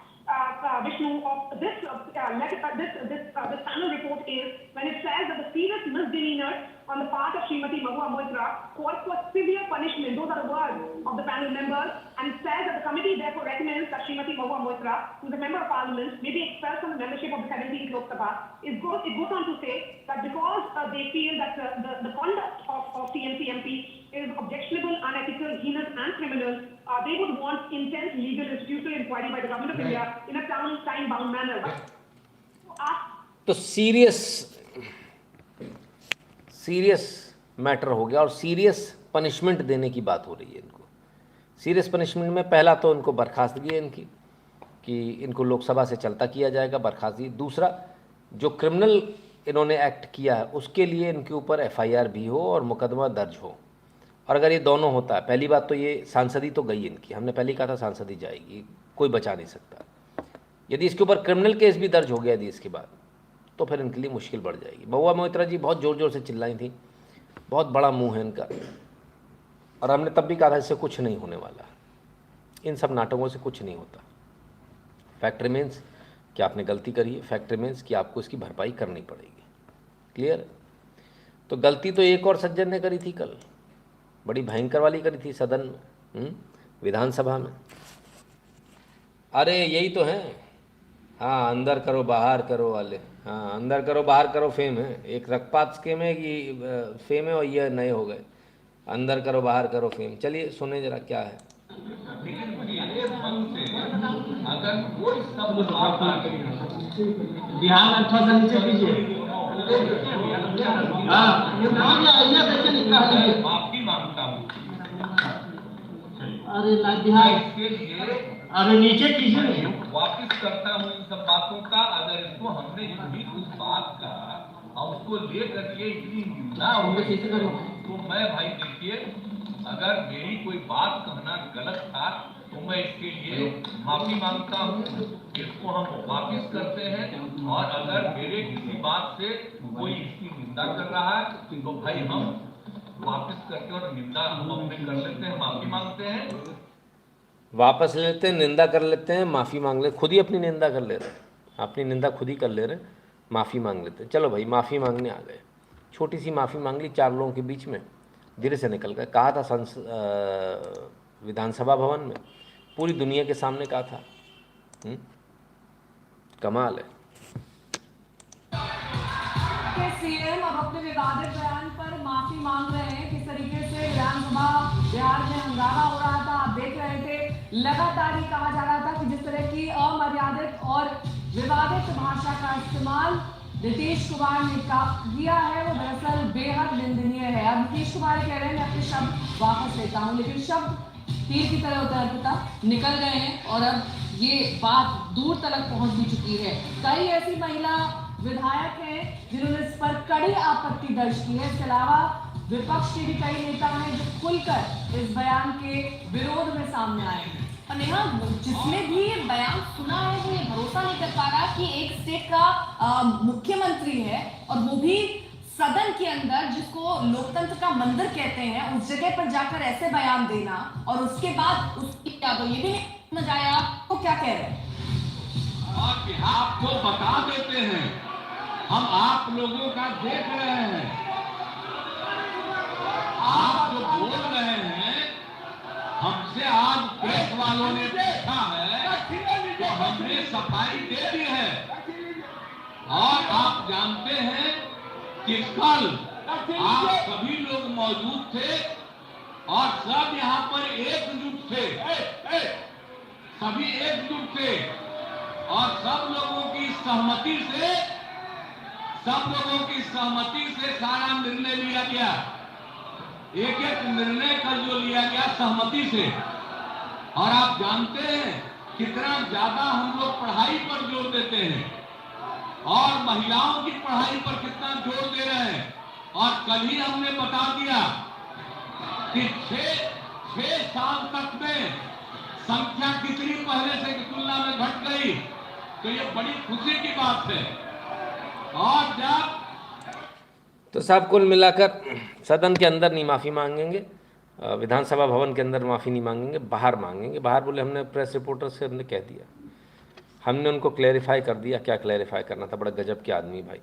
Vishnu, of this panel report is when it says that the serious misdemeanor on the part of Srimati Mahua Moitra calls for severe punishment. Those are the words of the panel members, and it says that the committee therefore recommends that Srimati Mahua Moitra, who is a member of Parliament, may be expelled from the membership of the 17th Lok Sabha. It goes on to say that because they feel that the conduct of TMC MP is objectionable, unethical, heinous, and criminal, they would want intense legal institutional inquiry by the government of India in a time-bound manner. तो सीरियस मैटर हो गया और सीरियस पनिशमेंट देने की बात हो रही है इनको। सीरियस पनिशमेंट में पहला तो इनको बर्खास्तगी है इनकी, कि इनको लोकसभा से चलता किया जाएगा, बर्खास्तगी। दूसरा, जो क्रिमिनल इन्होंने एक्ट किया है उसके लिए इनके ऊपर FIR भी हो और मुकदमा दर्ज हो। और अगर ये दोनों होता है, पहली बात तो ये सांसदी तो गई इनकी, हमने पहले ही कहा था सांसदी जाएगी, कोई बचा नहीं सकता। यदि इसके ऊपर क्रिमिनल केस भी दर्ज हो गया यदि इसके बाद, तो फिर इनके लिए मुश्किल बढ़ जाएगी। महua मोइत्रा जी बहुत ज़ोर ज़ोर से चिल्लाई थी, बहुत बड़ा मुंह है इनका, और हमने तब भी कहा था इससे कुछ नहीं होने वाला, इन सब नाटकों से कुछ नहीं होता। फैक्ट रिमेंस कि आपने गलती करी है, फैक्ट रिमेंस कि आपको इसकी भरपाई करनी पड़ेगी। क्लियर? तो गलती तो एक और सज्जन ने करी थी कल, बड़ी भयंकर वाली करी थी सदन में, विधानसभा में। अरे यही तो है। हाँ, अंदर करो बाहर करो वाले। हाँ, अंदर करो बाहर करो फेम है, एक रखपात स्कीम है कि फेम है, और ये नए हो गए अंदर करो बाहर करो फेम। चलिए सुने जरा क्या है। लेकिन मेरे मन से अगर कोई शब्द आप बिहार में थोड़ा सा नीचे कीजिए। माफी मांगता हूँ। अरे बिहार इसके लिए अरे नीचे कीजिए। वापिस करता हूँ इन सब बातों का। अगर इसको हमने भी कुछ बात कहा और उसको लेकर के इतनी निंदा हो तो मैं भाई देखिए, अगर मेरी कोई बात कहना गलत था तो मैं इसके लिए माफी मांगता हूँ। इसको हम वापिस करते हैं, और अगर मेरे किसी बात से कोई इसकी निंदा कर रहा है तो भाई हम वापिस करके और निंदा हम अपने कर लेते हैं, माफी मांगते हैं। वापस ले लेते हैं, निंदा कर लेते हैं, माफ़ी मांग ले, खुद ही अपनी निंदा कर ले रहे हैं, अपनी निंदा खुद ही कर ले रहे हैं, माफ़ी मांग लेते हैं। चलो भाई, माफ़ी मांगने आ गए, छोटी सी माफ़ी मांग ली 4 लोगों के बीच में, धीरे से निकल गए। कहा था विधानसभा भवन में, पूरी दुनिया के सामने कहा था। कमाल है। सीएम अब अपने विवादित बयान पर माफी मांग रहे हैं। किस तरीके से विधानसभा बिहार में हंगामा हो रहा था, आप देख रहे थे। लगातार ही कहा जा रहा था कि जिस तरह की अमर्यादित और विवादित भाषा का इस्तेमाल नीतीश कुमार ने किया है, वो दरअसल बेहद निंदनीय है। अब नीतीश कुमार कह रहे हैं मैं अपने शब्द वापस लेता हूँ, लेकिन शब्द तीर की तरह उतरता निकल गए हैं और अब ये बात दूर तक पहुंच भी चुकी है। कई ऐसी महिला विधायक हैं जिन्होंने इस पर कड़ी आपत्ति दर्ज की है। इसके अलावा विपक्ष के भी कई नेता हैं जो खुलकर इस बयान के विरोध में सामने आए हैं। और नेहा, जिसने भी ये बयान सुना है वो ये भरोसा नहीं कर पा रहा कि एक स्टेट का मुख्यमंत्री है, और वो भी सदन के अंदर, जिसको लोकतंत्र का मंदिर कहते हैं, उस जगह पर जाकर ऐसे बयान देना, और उसके बाद उसकी क्या, तो ये भी नहीं समझ आया वो क्या कह रहे हैं। और आपको बता देते हैं, हम आप लोगों का देख रहे हैं, आप जो बोल रहे हैं हमसे आज प्रेस वालों ने पूछा है तो हमने सफाई दे दी है। और आप जानते हैं कि कल आप सभी लोग मौजूद थे और सब यहाँ पर एकजुट थे, सभी एकजुट थे, और सब लोगों की सहमति से सारा निर्णय लिया गया। एक एक निर्णय का जो लिया गया सहमति से। और आप जानते हैं कितना ज्यादा हम लोग पढ़ाई पर जोर देते हैं और महिलाओं की पढ़ाई पर कितना जोर दे रहे हैं। और कल ही हमने बता दिया कि 6 साल तक में संख्या कितनी पहले से की तुलना में घट गई, तो ये बड़ी खुशी की बात है। और जब तो साहब कुल मिलाकर सदन के अंदर नहीं माफ़ी मांगेंगे, विधानसभा भवन के अंदर माफ़ी नहीं मांगेंगे, बाहर मांगेंगे। बाहर बोले हमने प्रेस रिपोर्टर से हमने कह दिया, हमने उनको क्लैरिफाई कर दिया। क्या क्लैरिफाई करना था, बड़ा गजब के आदमी भाई,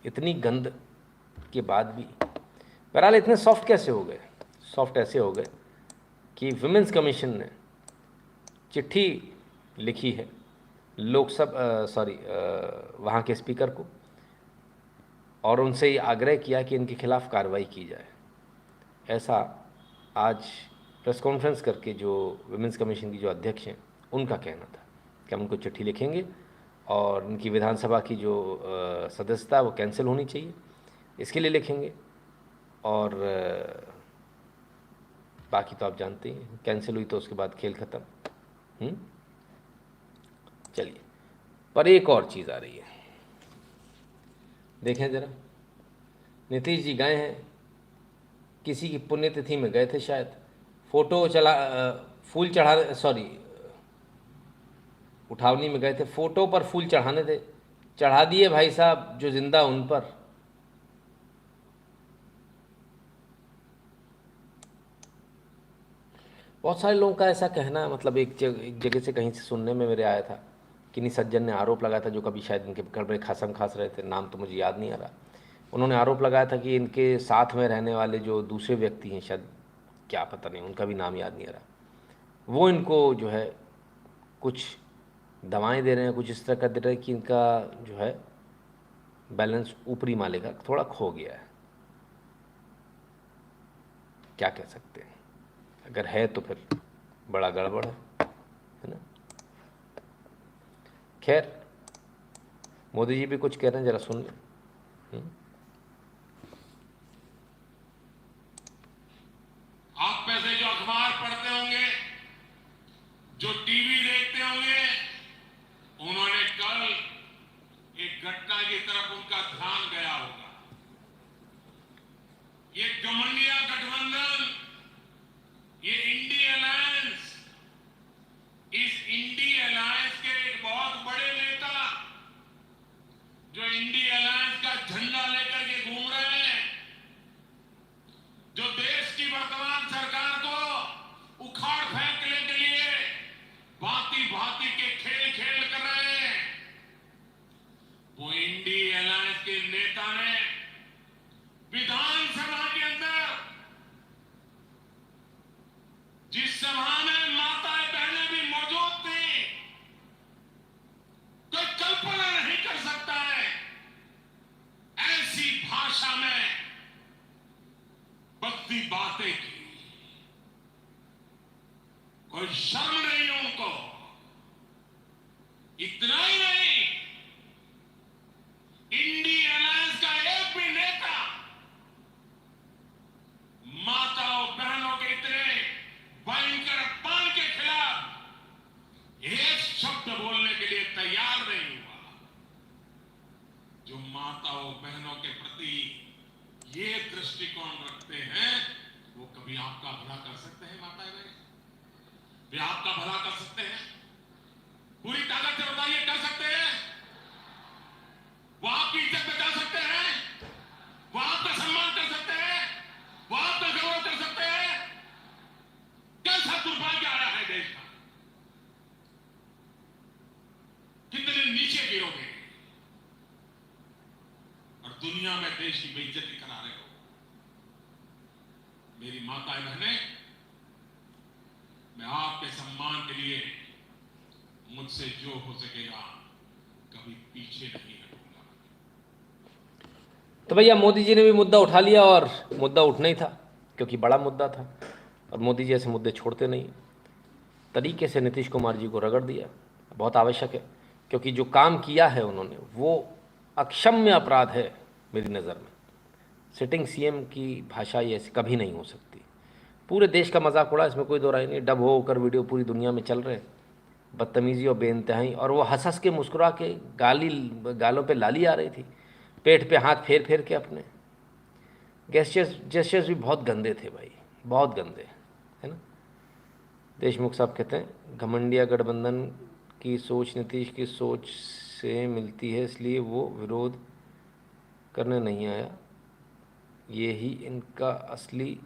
इतनी गंद के बाद भी। बहरहाल इतने सॉफ्ट कैसे हो गए? सॉफ्ट ऐसे हो गए कि विमेंस कमीशन ने चिट्ठी लिखी है वहाँ के स्पीकर को, और उनसे ये आग्रह किया कि इनके खिलाफ़ कार्रवाई की जाए। ऐसा आज प्रेस कॉन्फ्रेंस करके जो विमेंस कमीशन की जो अध्यक्ष हैं उनका कहना था कि हम उनको चिट्ठी लिखेंगे और इनकी विधानसभा की जो सदस्यता वो कैंसिल होनी चाहिए, इसके लिए लिखेंगे। और बाकी तो आप जानते हैं, कैंसिल हुई तो उसके बाद खेल ख़त्म। चलिए, पर एक और चीज़ आ रही है, देखें ज़रा। नीतीश जी गए हैं, किसी की पुण्यतिथि में गए थे शायद, फूल चढ़ाने, उठावनी में गए थे, फ़ोटो पर फूल चढ़ाने थे, चढ़ा दिए भाई साहब जो जिंदा उन पर। बहुत सारे लोगों का ऐसा कहना है, मतलब एक जगह से कहीं से सुनने में मेरे आया था, किन्हीं सज्जन ने आरोप लगाया था, जो कभी शायद इनके घर में खासम खास रहे थे, नाम तो मुझे याद नहीं आ रहा। उन्होंने आरोप लगाया था कि इनके साथ में रहने वाले जो दूसरे व्यक्ति हैं, शायद क्या पता नहीं, उनका भी नाम याद नहीं आ रहा, वो इनको जो है कुछ दवाएं दे रहे हैं, कुछ इस तरह का दे रहे हैं कि इनका जो है बैलेंस ऊपरी माले का थोड़ा खो गया है। क्या कह सकते हैं, अगर है तो फिर बड़ा गड़बड़ है ना। खैर, मोदी जी भी कुछ कह रहे हैं, जरा सुन लें। आप में से जो अखबार पढ़ते होंगे, जो टीवी देखते होंगे, उन्होंने कल एक घटना की तरफ उनका ध्यान गया होगा। ये गठबंधन, ये इंडी अलायंस, इस इंडी अलायंस के एक बहुत बड़े नेता जो इंडी अलायंस का झंडा लेकर के घूम रहे हैं, जो देश की वर्तमान सरकार को उखाड़ फेंकने के लिए भांति भांति के खेल खेल कर रहे हैं, वो इंडी अलायंस के नेता ने विधानसभा के अंदर, जिस सभा में माताएं बहनें भी मौजूद थी, कोई कल्पना नहीं कर सकता है ऐसी भाषा में भक्ति बातें की। कोई शर्म नहीं उनको। इतना ही नहीं, इंडी अलायंस का एक भी नेता माताओं बहनों के इतने भयंकर अपमान के खिलाफ एक शब्द बोलने के लिए तैयार नहीं हुआ। जो माताओं बहनों के प्रति ये दृष्टिकोण रखते हैं, वो कभी आपका भला कर सकते हैं? माताएं बहनें, वे आपका भला कर सकते हैं? पूरी ताकत से बताइए, कर सकते हैं? वो आपकी इज्जत बचा सकते हैं? वो आपका सम्मान कर सकते हैं? वो आपका गौरव कर सकते हैं? कैसा दुर्भाग्य आया है देश का। कितने नीचे गिरोगे और दुनिया में देश की बेइज्जती करा रहे हो। मेरी माताएं बहनें, मैं आपके सम्मान के लिए मुझसे जो हो सकेगा कभी पीछे नहीं हटूंगा। तो भैया मोदी जी ने भी मुद्दा उठा लिया, और मुद्दा उठना ही था क्योंकि बड़ा मुद्दा था, और मोदी जी ऐसे मुद्दे छोड़ते नहीं। तरीके से नीतीश कुमार जी को रगड़ दिया, बहुत आवश्यक है, क्योंकि जो काम किया है उन्होंने वो अक्षम्य अपराध है मेरी नज़र में। सिटिंग सीएम की भाषा ये ऐसी कभी नहीं हो सकती। पूरे देश का मजाक उड़ा, इसमें कोई दो राय नहीं। डब होकर वीडियो पूरी दुनिया में चल रहे हैं, बदतमीजी और बेइंतहाई, और वो हंस हंस के मुस्कुरा के गालों पे लाली आ रही थी, पेट पे हाथ फेर फेर के अपने। जेस्चर्स भी बहुत गंदे थे भाई, बहुत गंदे, है ना। देशमुख साहब कहते हैं घमंडिया गठबंधन की सोच नीतीश की सोच से मिलती है, इसलिए वो विरोध करने नहीं आया। ये ही इनका असली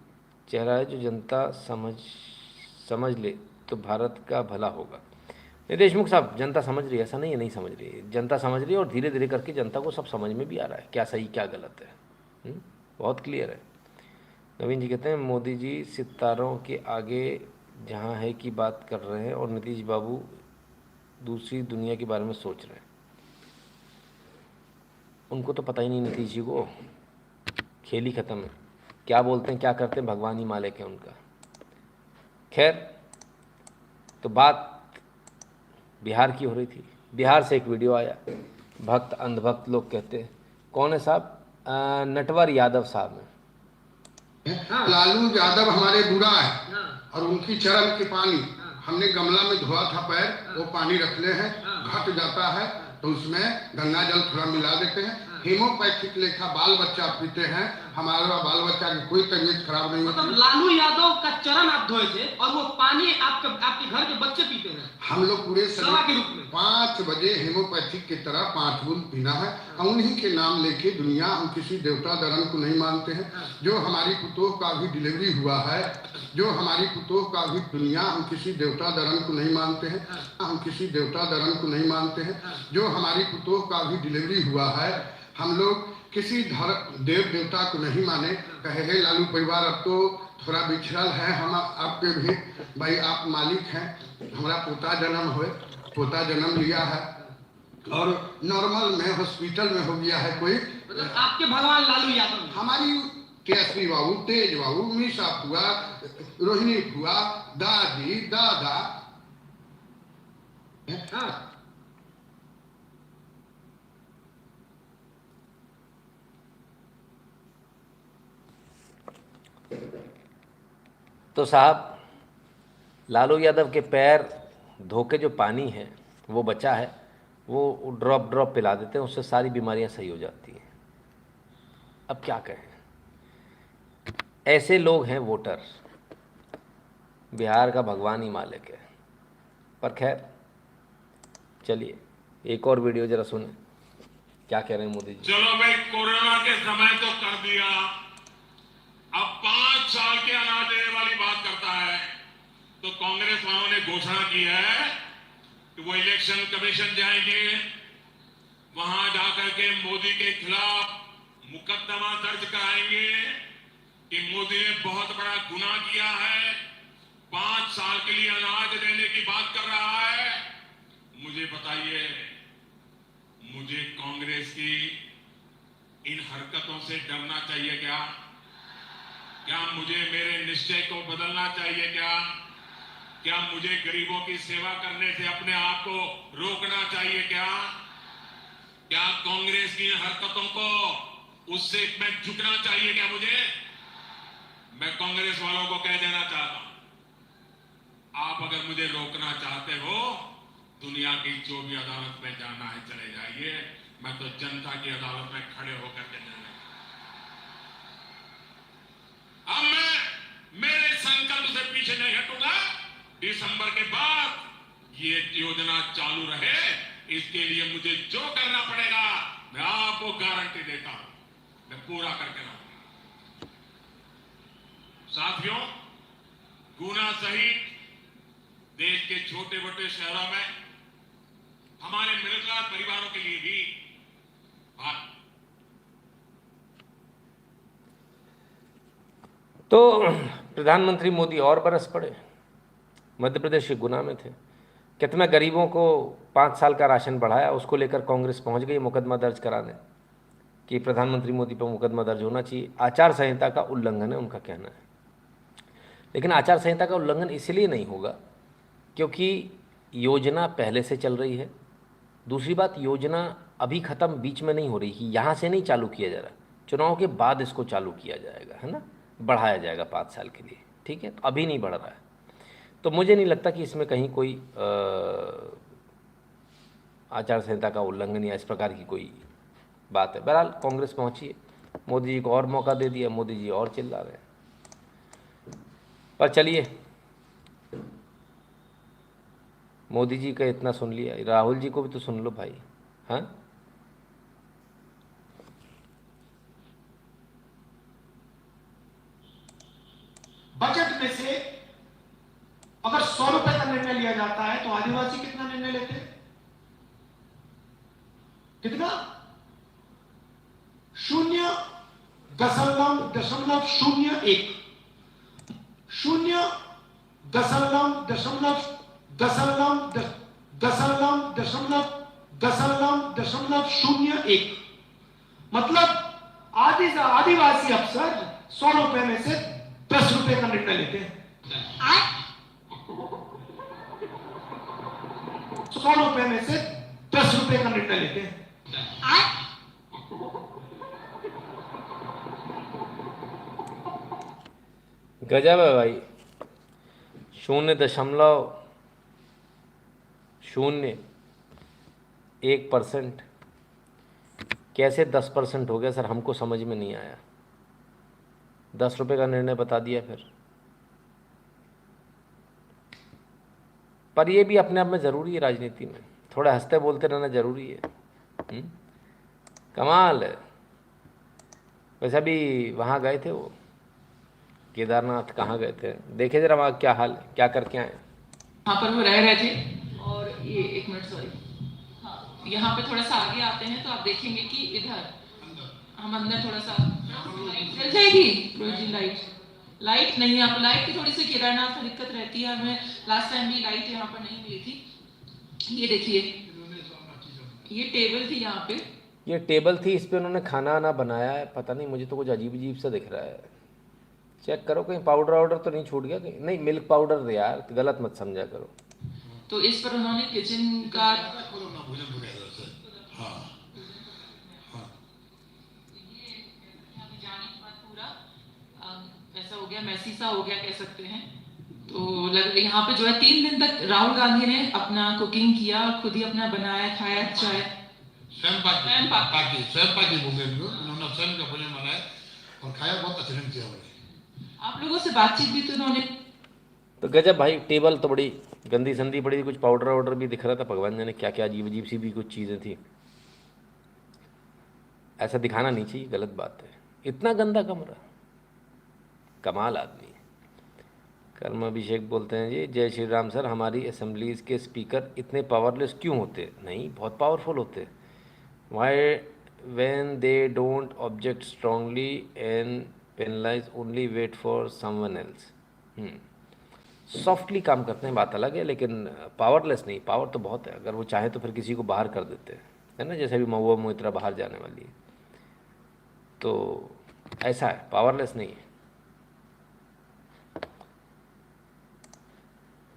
चेहरा है, जो जनता समझ ले तो भारत का भला होगा। देशमुख साहब, जनता समझ रही है, ऐसा नहीं है नहीं समझ रही है। जनता समझ रही है, और धीरे धीरे करके जनता को सब समझ में भी आ रहा है क्या सही क्या गलत है। बहुत क्लियर है। नवीन जी कहते हैं मोदी जी सितारों के आगे जहाँ है की बात कर रहे हैं, और नीतीश बाबू दूसरी दुनिया के बारे में सोच रहे हैं। उनको तो पता ही नहीं नीतीश जी को, खेल ही ख़त्म है। क्या बोलते हैं क्या करते हैं भगवान ही मालिक है उनका। खैर, तो बात बिहार की हो रही थी। बिहार से एक वीडियो आया, भक्त अंधभक्त लोग कहते हैं, कौन है साहब? नटवर यादव साहब हैं। लालू यादव हमारे बुरा है और उनकी चरण की पानी हमने गमला में धोया था पैर, वो पानी रखले हैं, घट जाता है तो उसमें गंगा जल थोड़ा मिला देते हैं। हेमोपैथिक लेखा बाल बच्चा पीते हैं, हमारा बाल बच्चा की कोई तबीयत खराब नहीं होती। मतलब लालू यादव का चरण आप धोए थे और वो पानी आपके घर के बच्चे पीते हैं। हम लोग पूरे सभा के रूप में 5 बजे हेमोपैथिक की तरह 5 बूंद पीना है। उन्हीं के नाम लेके दुनिया, हम किसी देवता दरन को नहीं मानते हैं। जो हमारी पुतोह का भी डिलीवरी हुआ है, जो हमारी पुतोह का भी दुनिया, हम किसी देवता दरन को नहीं मानते हैं। हम किसी देवता दरन को नहीं मानते हैं। जो हमारी पुतोह का भी डिलीवरी हुआ है, हम लोग किसी देव देवता को नहीं माने। कहे हे लालू परिवार, अब तो थोड़ा बिछड़ल है, हम आपके भी भाई, आप मालिक हैं, हमारा पोता जन्म हुए पोता जन्म लिया है और नॉर्मल में हॉस्पिटल में हो गया है कोई। मतलब आपके भगवान लालू यादव हमारी केसरी बाबू, तेज बाबू, मीशा फुआ, रोहिणी फुआ, दादी, दादा। हाँ। तो साहब लालू यादव के पैर धो के जो पानी है वो बचा है, वो ड्रॉप ड्रॉप पिला देते हैं, उससे सारी बीमारियां सही हो जाती हैं। अब क्या कहें, ऐसे लोग हैं वोटर, बिहार का भगवान ही मालिक है। पर खैर चलिए एक और वीडियो जरा सुने क्या कह रहे हैं मोदी जी। चलो भाई, कोरोना के समय तो कर दिया, अब 5 साल के अनाज देने वाली बात करता है। तो कांग्रेस वालों ने घोषणा की है कि वो इलेक्शन कमीशन जाएंगे, वहां जाकर के मोदी के खिलाफ मुकदमा दर्ज कराएंगे कि मोदी ने बहुत बड़ा गुनाह किया है, 5 साल के लिए अनाज देने की बात कर रहा है। मुझे बताइए, मुझे कांग्रेस की इन हरकतों से डरना चाहिए क्या? क्या मुझे मेरे निश्चय को बदलना चाहिए क्या मुझे गरीबों की सेवा करने से अपने आप को रोकना चाहिए क्या कांग्रेस की हरकतों को उससे मैं झुकना चाहिए क्या मुझे? मैं कांग्रेस वालों को कह देना चाहता हूं, आप अगर मुझे रोकना चाहते हो, दुनिया की जो भी अदालत में जाना है चले जाइए, मैं तो जनता की अदालत में खड़े होकर के जाना। अब मैं मेरे संकल्प से पीछे नहीं हटूंगा। दिसंबर के बाद ये योजना चालू रहे, इसके लिए मुझे जो करना पड़ेगा मैं आपको गारंटी देता हूं, मैं पूरा करके रहूंगा। साथियों, गुना सहित देश के छोटे मोटे शहरों में हमारे मिडिल क्लास परिवारों के लिए भी तो प्रधानमंत्री मोदी और बरस पड़े। मध्य प्रदेश के गुना में थे, कितना गरीबों को 5 साल का राशन बढ़ाया, उसको लेकर कांग्रेस पहुंच गई मुकदमा दर्ज कराने कि प्रधानमंत्री मोदी पर मुकदमा दर्ज होना चाहिए। आचार संहिता का उल्लंघन है उनका कहना है। लेकिन आचार संहिता का उल्लंघन इसलिए नहीं होगा क्योंकि योजना पहले से चल रही है। दूसरी बात, योजना अभी ख़त्म बीच में नहीं हो रही, यहाँ से नहीं चालू किया जा रहा, चुनाव के बाद इसको चालू किया जाएगा, है ना, बढ़ाया जाएगा 5 साल के लिए, ठीक है। तो अभी नहीं बढ़ रहा है, तो मुझे नहीं लगता कि इसमें कहीं कोई आचार संहिता का उल्लंघन या इस प्रकार की कोई बात है। बहरहाल कांग्रेस पहुंची है, मोदी जी को और मौका दे दिया, मोदी जी और चिल्ला रहे हैं। पर चलिए, मोदी जी का इतना सुन लिया, राहुल जी को भी तो सुन लो भाई। हाँ, बजट में से अगर 100 रुपए का निर्णय लिया जाता है तो आदिवासी कितना निर्णय लेते हैं? कितना? 0.01 0.01 मतलब आदिवासी अफसर 100 रुपए में से 10 रुपए का निर्णय लेते हैं। 100 रुपए में से 10 रुपए का निर्णय लेते हैं। गजब है भाई। 0.01% कैसे 10% हो गया सर, हमको समझ में नहीं आया। 10 रुपये का निर्णय बता दिया फिर। पर ये भी अपने आप में ज़रूरी है, राजनीति में थोड़ा हंसते बोलते रहना ज़रूरी है। कमाल है। वैसे अभी वहाँ गए थे वो केदारनाथ, कहाँ गए थे, देखे जरा वहाँ क्या हाल है, क्या करके आए? यहाँ पर वो रह रहे थे और ये 1 मिनट सॉरी, हाँ, यहाँ पे थोड़ा सा आगे आते हैं तो आप देखेंगे कि इधर हम अंदर थोड़ा सा चल जाएगी लाइट नहीं, यहाँ पर लाइट की थोड़ी सी केदारनाथ में दिक्कत रहती है हमें। लास्ट टाइम भी लाइट यहाँ पर नहीं मिली थी। ये देखिए, ये टेबल थी यहाँ पे, ये टेबल थी, इस पे उन्होंने खाना ना बनाया है, पता नहीं, मुझे तो कुछ अजीब अजीब सा दिख रहा है। चेक करो कहीं पाउडर वाउडर तो नहीं छूट गया कहीं। नहीं, मिल्क पाउडर दे यार, गलत मत समझा करो। तो इस पर उन्होंने किचन का ऐसा हो गया, मैसी सा हो गया कह सकते हैं। तो यहाँ पे जो है 3 दिन तक राहुल गांधी ने अपना कुकिंग किया, खुद ही अपना बनाया, खाया, चाय स्वयं पाकी भूमि उन्होंने स्वयं का भोजन बनाया और खाया, बहुत अच्छे ढंग किया। आप लोगों से बातचीत भी तो उन्होंने, तो गजब भाई, टेबल तो बड़ी गंदी संदी पड़ी थी, कुछ पाउडर वाउडर भी दिख रहा था, भगवान जाने क्या क्या अजीब अजीब सी भी कुछ चीज़ें थी। ऐसा दिखाना नहीं चाहिए, गलत बात है। इतना गंदा कमरा, कमाल आदमी। कर्म अभिषेक बोलते हैं जी, जय श्री राम सर, हमारी असेंबलीज के स्पीकर इतने पावरलेस क्यों होते? नहीं, बहुत पावरफुल होते। Why when they don't object strongly and penalise, only wait for someone else. Softly काम करते हैं, बात अलग है, लेकिन पावरलेस नहीं। पावर तो बहुत है, अगर वो चाहे तो फिर किसी को बाहर कर देते हैं, है ना, जैसे भी महुआ मोइत्रा बाहर जाने वाली है, तो ऐसा है, पावरलेस नहीं है।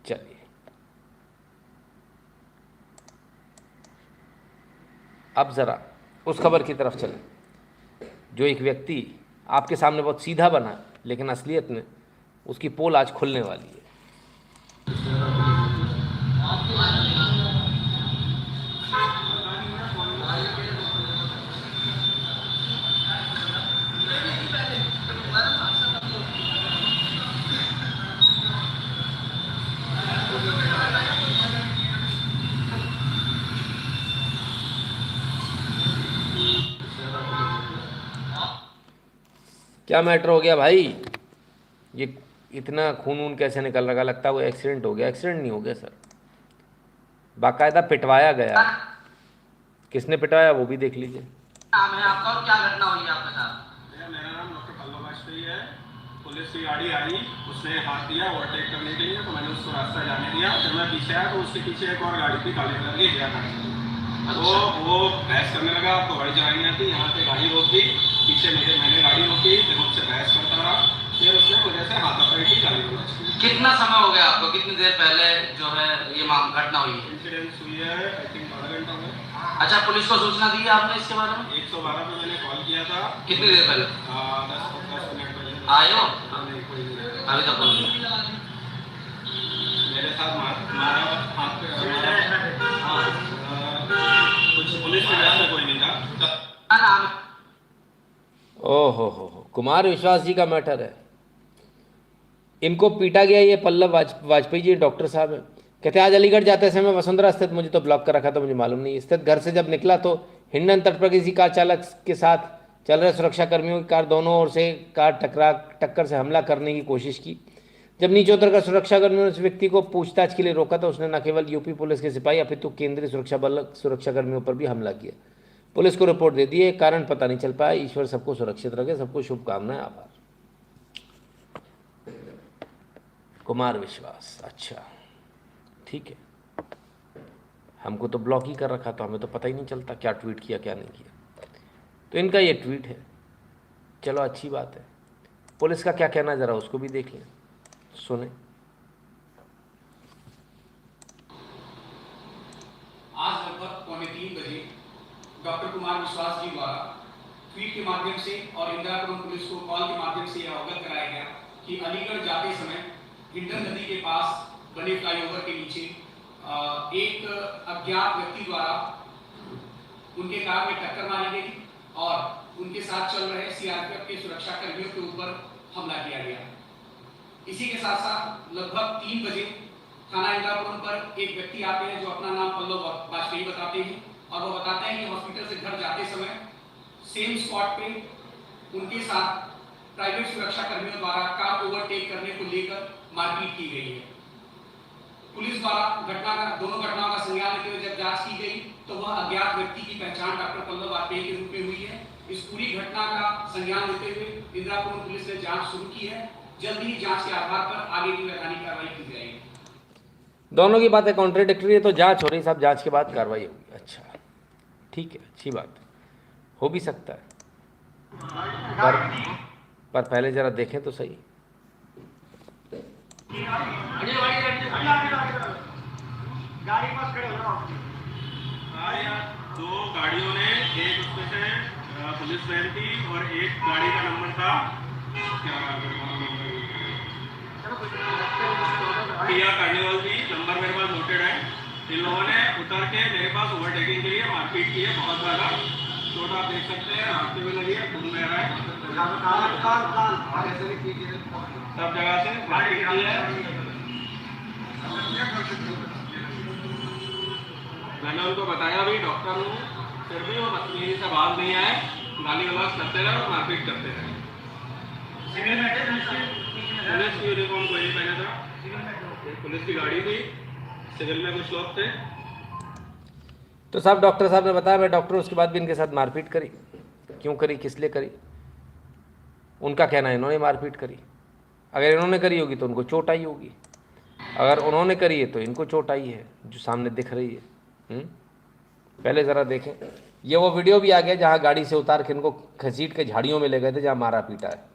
चलिए अब ज़रा उस खबर की तरफ चलें, जो एक व्यक्ति आपके सामने बहुत सीधा बना, लेकिन असलियत में उसकी पोल आज खुलने वाली है। क्या मैटर हो गया भाई? ये इतना खून वून कैसे निकल रहा? लगता है वो एक्सीडेंट हो गया। एक्सीडेंट नहीं हो गया सर, बाकायदा पिटवाया गया। किसने पिटवाया वो भी देख लीजिए। नाम है आपका और क्या घटना हुई है आपके साथ? मेरा नाम डॉक्टर पल्लव वाजपेयी है। पुलिस की गाड़ी आई, उसने हाथ दिया ओवरटेक करने के लिए, तो मैंने उसको रास्ता जाने दिया। जब मैं पीछे आया तो उसके पीछे एक और गाड़ी थी काले कलर की, तो वो बहस करने लगा, आपको गाड़ी चलानी नहीं आती। यहाँ पे गाड़ी रोक दी, पीछे मैंने गाड़ी रोकी, फिर मुझसे बहस करता रहा, फिर उसने मुझे से हाथापाई की, गाली रोक। कितना समय हो गया आपको, कितनी देर पहले जो है ये घटना हुई है? इंसिडेंट हुई है आई थिंक आधा घंटा हुआ। अच्छा, पुलिस को सूचना दी है आपने इसके बारे में? 112 पे मैंने कॉल किया था। कितनी देर पहले? 10 मिनट पहले। आए हो? नहीं, कोई नहीं आया। अभी तक कोई नहीं। मेरे साथ मारा हाथ पे, कुछ पुलिस के में कोई नहीं था। ओहो, कुमार विश्वास जी का मैटर है। इनको पीटा गया, ये पल्लव वाजपेयी जी डॉक्टर साहब हैं। कहते आज अलीगढ़ जाते समय वसुंधरा स्थित, मुझे तो ब्लॉक कर रखा था, मुझे मालूम नहीं, स्थित घर से जब निकला तो हिंडन तट पर किसी कार चालक के साथ चल रहे सुरक्षा कर्मियों की कार दोनों ओर से कार टक्कर से हमला करने की कोशिश की। जब नीचे उतरकर सुरक्षा कर्मियों ने उस व्यक्ति को पूछताछ के लिए रोका तो उसने न केवल यूपी पुलिस के सिपाही अपितु केंद्रीय सुरक्षा बल सुरक्षा कर्मियों पर भी हमला किया। पुलिस को रिपोर्ट दे दी है, कारण पता नहीं चल पाया। ईश्वर सबको सुरक्षित रखे, सबको शुभकामनाएं, आभार। कुमार विश्वास, अच्छा ठीक है, हमको तो ब्लॉक ही कर रखा था, हमें तो पता ही नहीं चलता क्या ट्वीट किया क्या नहीं किया। तो इनका ये ट्वीट है, चलो अच्छी बात है। पुलिस का क्या कहना जरा उसको भी देख लें, सुने। आज लगभग 2:45 बजे डॉक्टर कुमार विश्वास जी द्वारा ट्वीट के माध्यम से और इंदिरापुरम पुलिस को कॉल के माध्यम से यह अवगत कराया गया कि अलीगढ़ जाते समय हिंडन नदी के पास बने फ्लाईओवर के नीचे एक अज्ञात व्यक्ति द्वारा उनके कार में टक्कर मारी गई और उनके साथ चल रहे सीआरपीएफ के सुरक्षा कर्मियों के ऊपर हमला किया गया। इसी के साथ साथ लगभग 3 बजे थाना इंदिरापुरम पर एक व्यक्ति आते हैं जो अपना नाम पल्लव वाजपेयी बताते हैं और वो बताते हैं कि हॉस्पिटल से घर जाते समय सेम स्पॉट पे उनके साथ प्राइवेट सुरक्षा कर्मियों द्वारा कार ओवरटेक करने को लेकर मारपीट की गई है। पुलिस द्वारा दोनों घटनाओं का संज्ञान लेते हुए जब जांच की गई तो वह अज्ञात व्यक्ति की पहचान डॉक्टर पल्लव वाजपेयी के रूप में हुई है। इस पूरी घटना का संज्ञान लेते हुए इंदिरापुरम पुलिस ने जांच शुरू की है। जल्द ही जांच के आधार पर आगे की वैधानिक कार्रवाई की जाएगी। दोनों की बातें कॉन्ट्राडिक्टरी है, तो जांच हो रही साहब, जांच के बाद कार्रवाई होगी। अच्छा ठीक है, अच्छी बात हो भी सकता है, पर पहले जरा देखें तो सही। दो गाड़ियों ने, एक उसमें से पुलिस वैन थी और एक गाड़ी का नंबर था किया कार्निवल थी, नंबर मेरे पास नोटेड है। इन लोगों ने उतर के मेरे पास ओवरटेकिंग के लिए मारपीट की है, बहुत ज़्यादा चोट आप देख सकते हैं, हाथ में लगी है, खून बह रहा है, सब जगह से मारपीट की है। मैंने उनको बताया भी, डॉक्टर हूँ, फिर भी वो बदतमीजी से बाहर नहीं आए, गाली गलौज करते रहे और मारपीट करते रहे। पुलिस की यूनिफॉर्म कोई नहीं पहना था, पुलिस की गाड़ी थी, सिविल में कुछ लोग थे। तो साहब डॉक्टर साहब ने बताया, मैं डॉक्टर, उसके बाद भी इनके साथ मारपीट करी, क्यों करी, किस लिए करी? उनका कहना है इन्होंने मारपीट करी। अगर इन्होंने करी होगी तो उनको चोट आई होगी, अगर उन्होंने करी है तो इनको चोट आई है, जो सामने दिख रही है। पहले ज़रा देखें, ये वो वीडियो भी आ गया जहाँ गाड़ी से उतार के इनको घसीट के झाड़ियों में ले गए थे, जहाँ मारा पीटा है।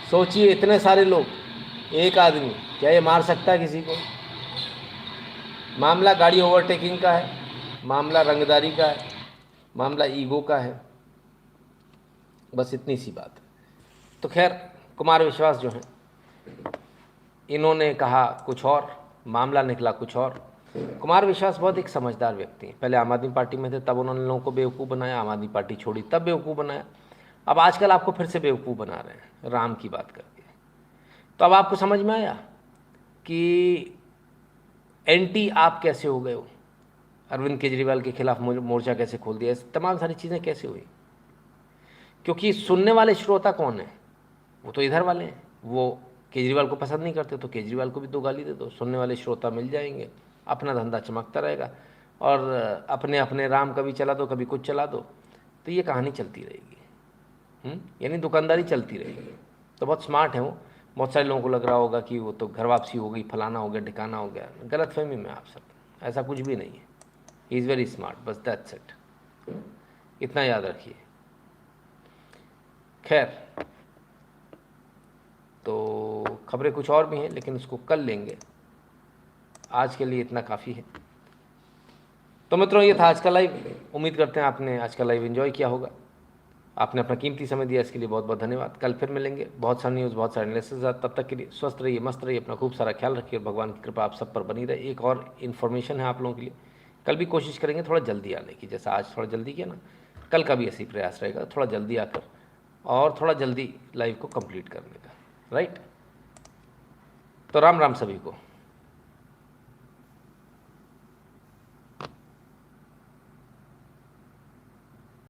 सोचिए, इतने सारे लोग, एक आदमी, क्या ये मार सकता है किसी को? मामला गाड़ी ओवरटेकिंग का है, मामला रंगदारी का है, मामला ईगो का है, बस इतनी सी बात है। तो खैर, कुमार विश्वास जो हैं, इन्होंने कहा कुछ और, मामला निकला कुछ और। कुमार विश्वास बहुत एक समझदार व्यक्ति हैं। पहले आम आदमी पार्टी में थे, तब उन्होंने लोगों को बेवकूफ़ बनाया, आम आदमी पार्टी छोड़ी तब बेवकूफ़ बनाया, अब आजकल आपको फिर से बेवकूफ़ बना रहे हैं राम की बात करके। तो अब आपको समझ में आया कि एंटी आप कैसे हो गए हो, अरविंद केजरीवाल के खिलाफ मोर्चा कैसे खोल दिया, तमाम सारी चीज़ें कैसे हुई। क्योंकि सुनने वाले श्रोता कौन है? वो तो इधर वाले हैं, वो केजरीवाल को पसंद नहीं करते तो केजरीवाल को भी दो गाली दे दो, सुनने वाले श्रोता मिल जाएंगे, अपना धंधा चमकता रहेगा, और अपने अपने राम कभी चला दो कभी कुछ चला दो, तो ये कहानी चलती रहेगी। यानी दुकानदारी चलती रहेगी। तो बहुत स्मार्ट है वो। बहुत सारे लोगों को लग रहा होगा कि वो तो घर वापसी हो गई, फलाना हो गया, ठिकाना हो गया। गलतफहमी में आप सब, ऐसा कुछ भी नहीं है। ही इज़ वेरी स्मार्ट, बस दैट्स इट, इतना याद रखिए। खैर, तो खबरें कुछ और भी हैं, लेकिन उसको कल लेंगे, आज के लिए इतना काफ़ी है। तो मित्रों, ये था आज का लाइव। उम्मीद करते हैं आपने आज का लाइव एंजॉय किया होगा। आपने अपना कीमती समय दिया, इसके लिए बहुत बहुत धन्यवाद। कल फिर मिलेंगे, बहुत सारी न्यूज़, बहुत सारे एनालिसिस। तब तक के लिए स्वस्थ रहिए, मस्त रहिए, अपना खूब सारा ख्याल रखिए, भगवान की कृपा आप सब पर बनी रहे। एक और इन्फॉर्मेशन है आप लोगों के लिए, कल भी कोशिश करेंगे थोड़ा जल्दी आने की, जैसा आज थोड़ा जल्दी किया ना, कल का भी ऐसे ही प्रयास रहेगा, थोड़ा जल्दी आकर और थोड़ा जल्दी लाइव को कंप्लीट करने का, राइट। तो राम राम सभी को।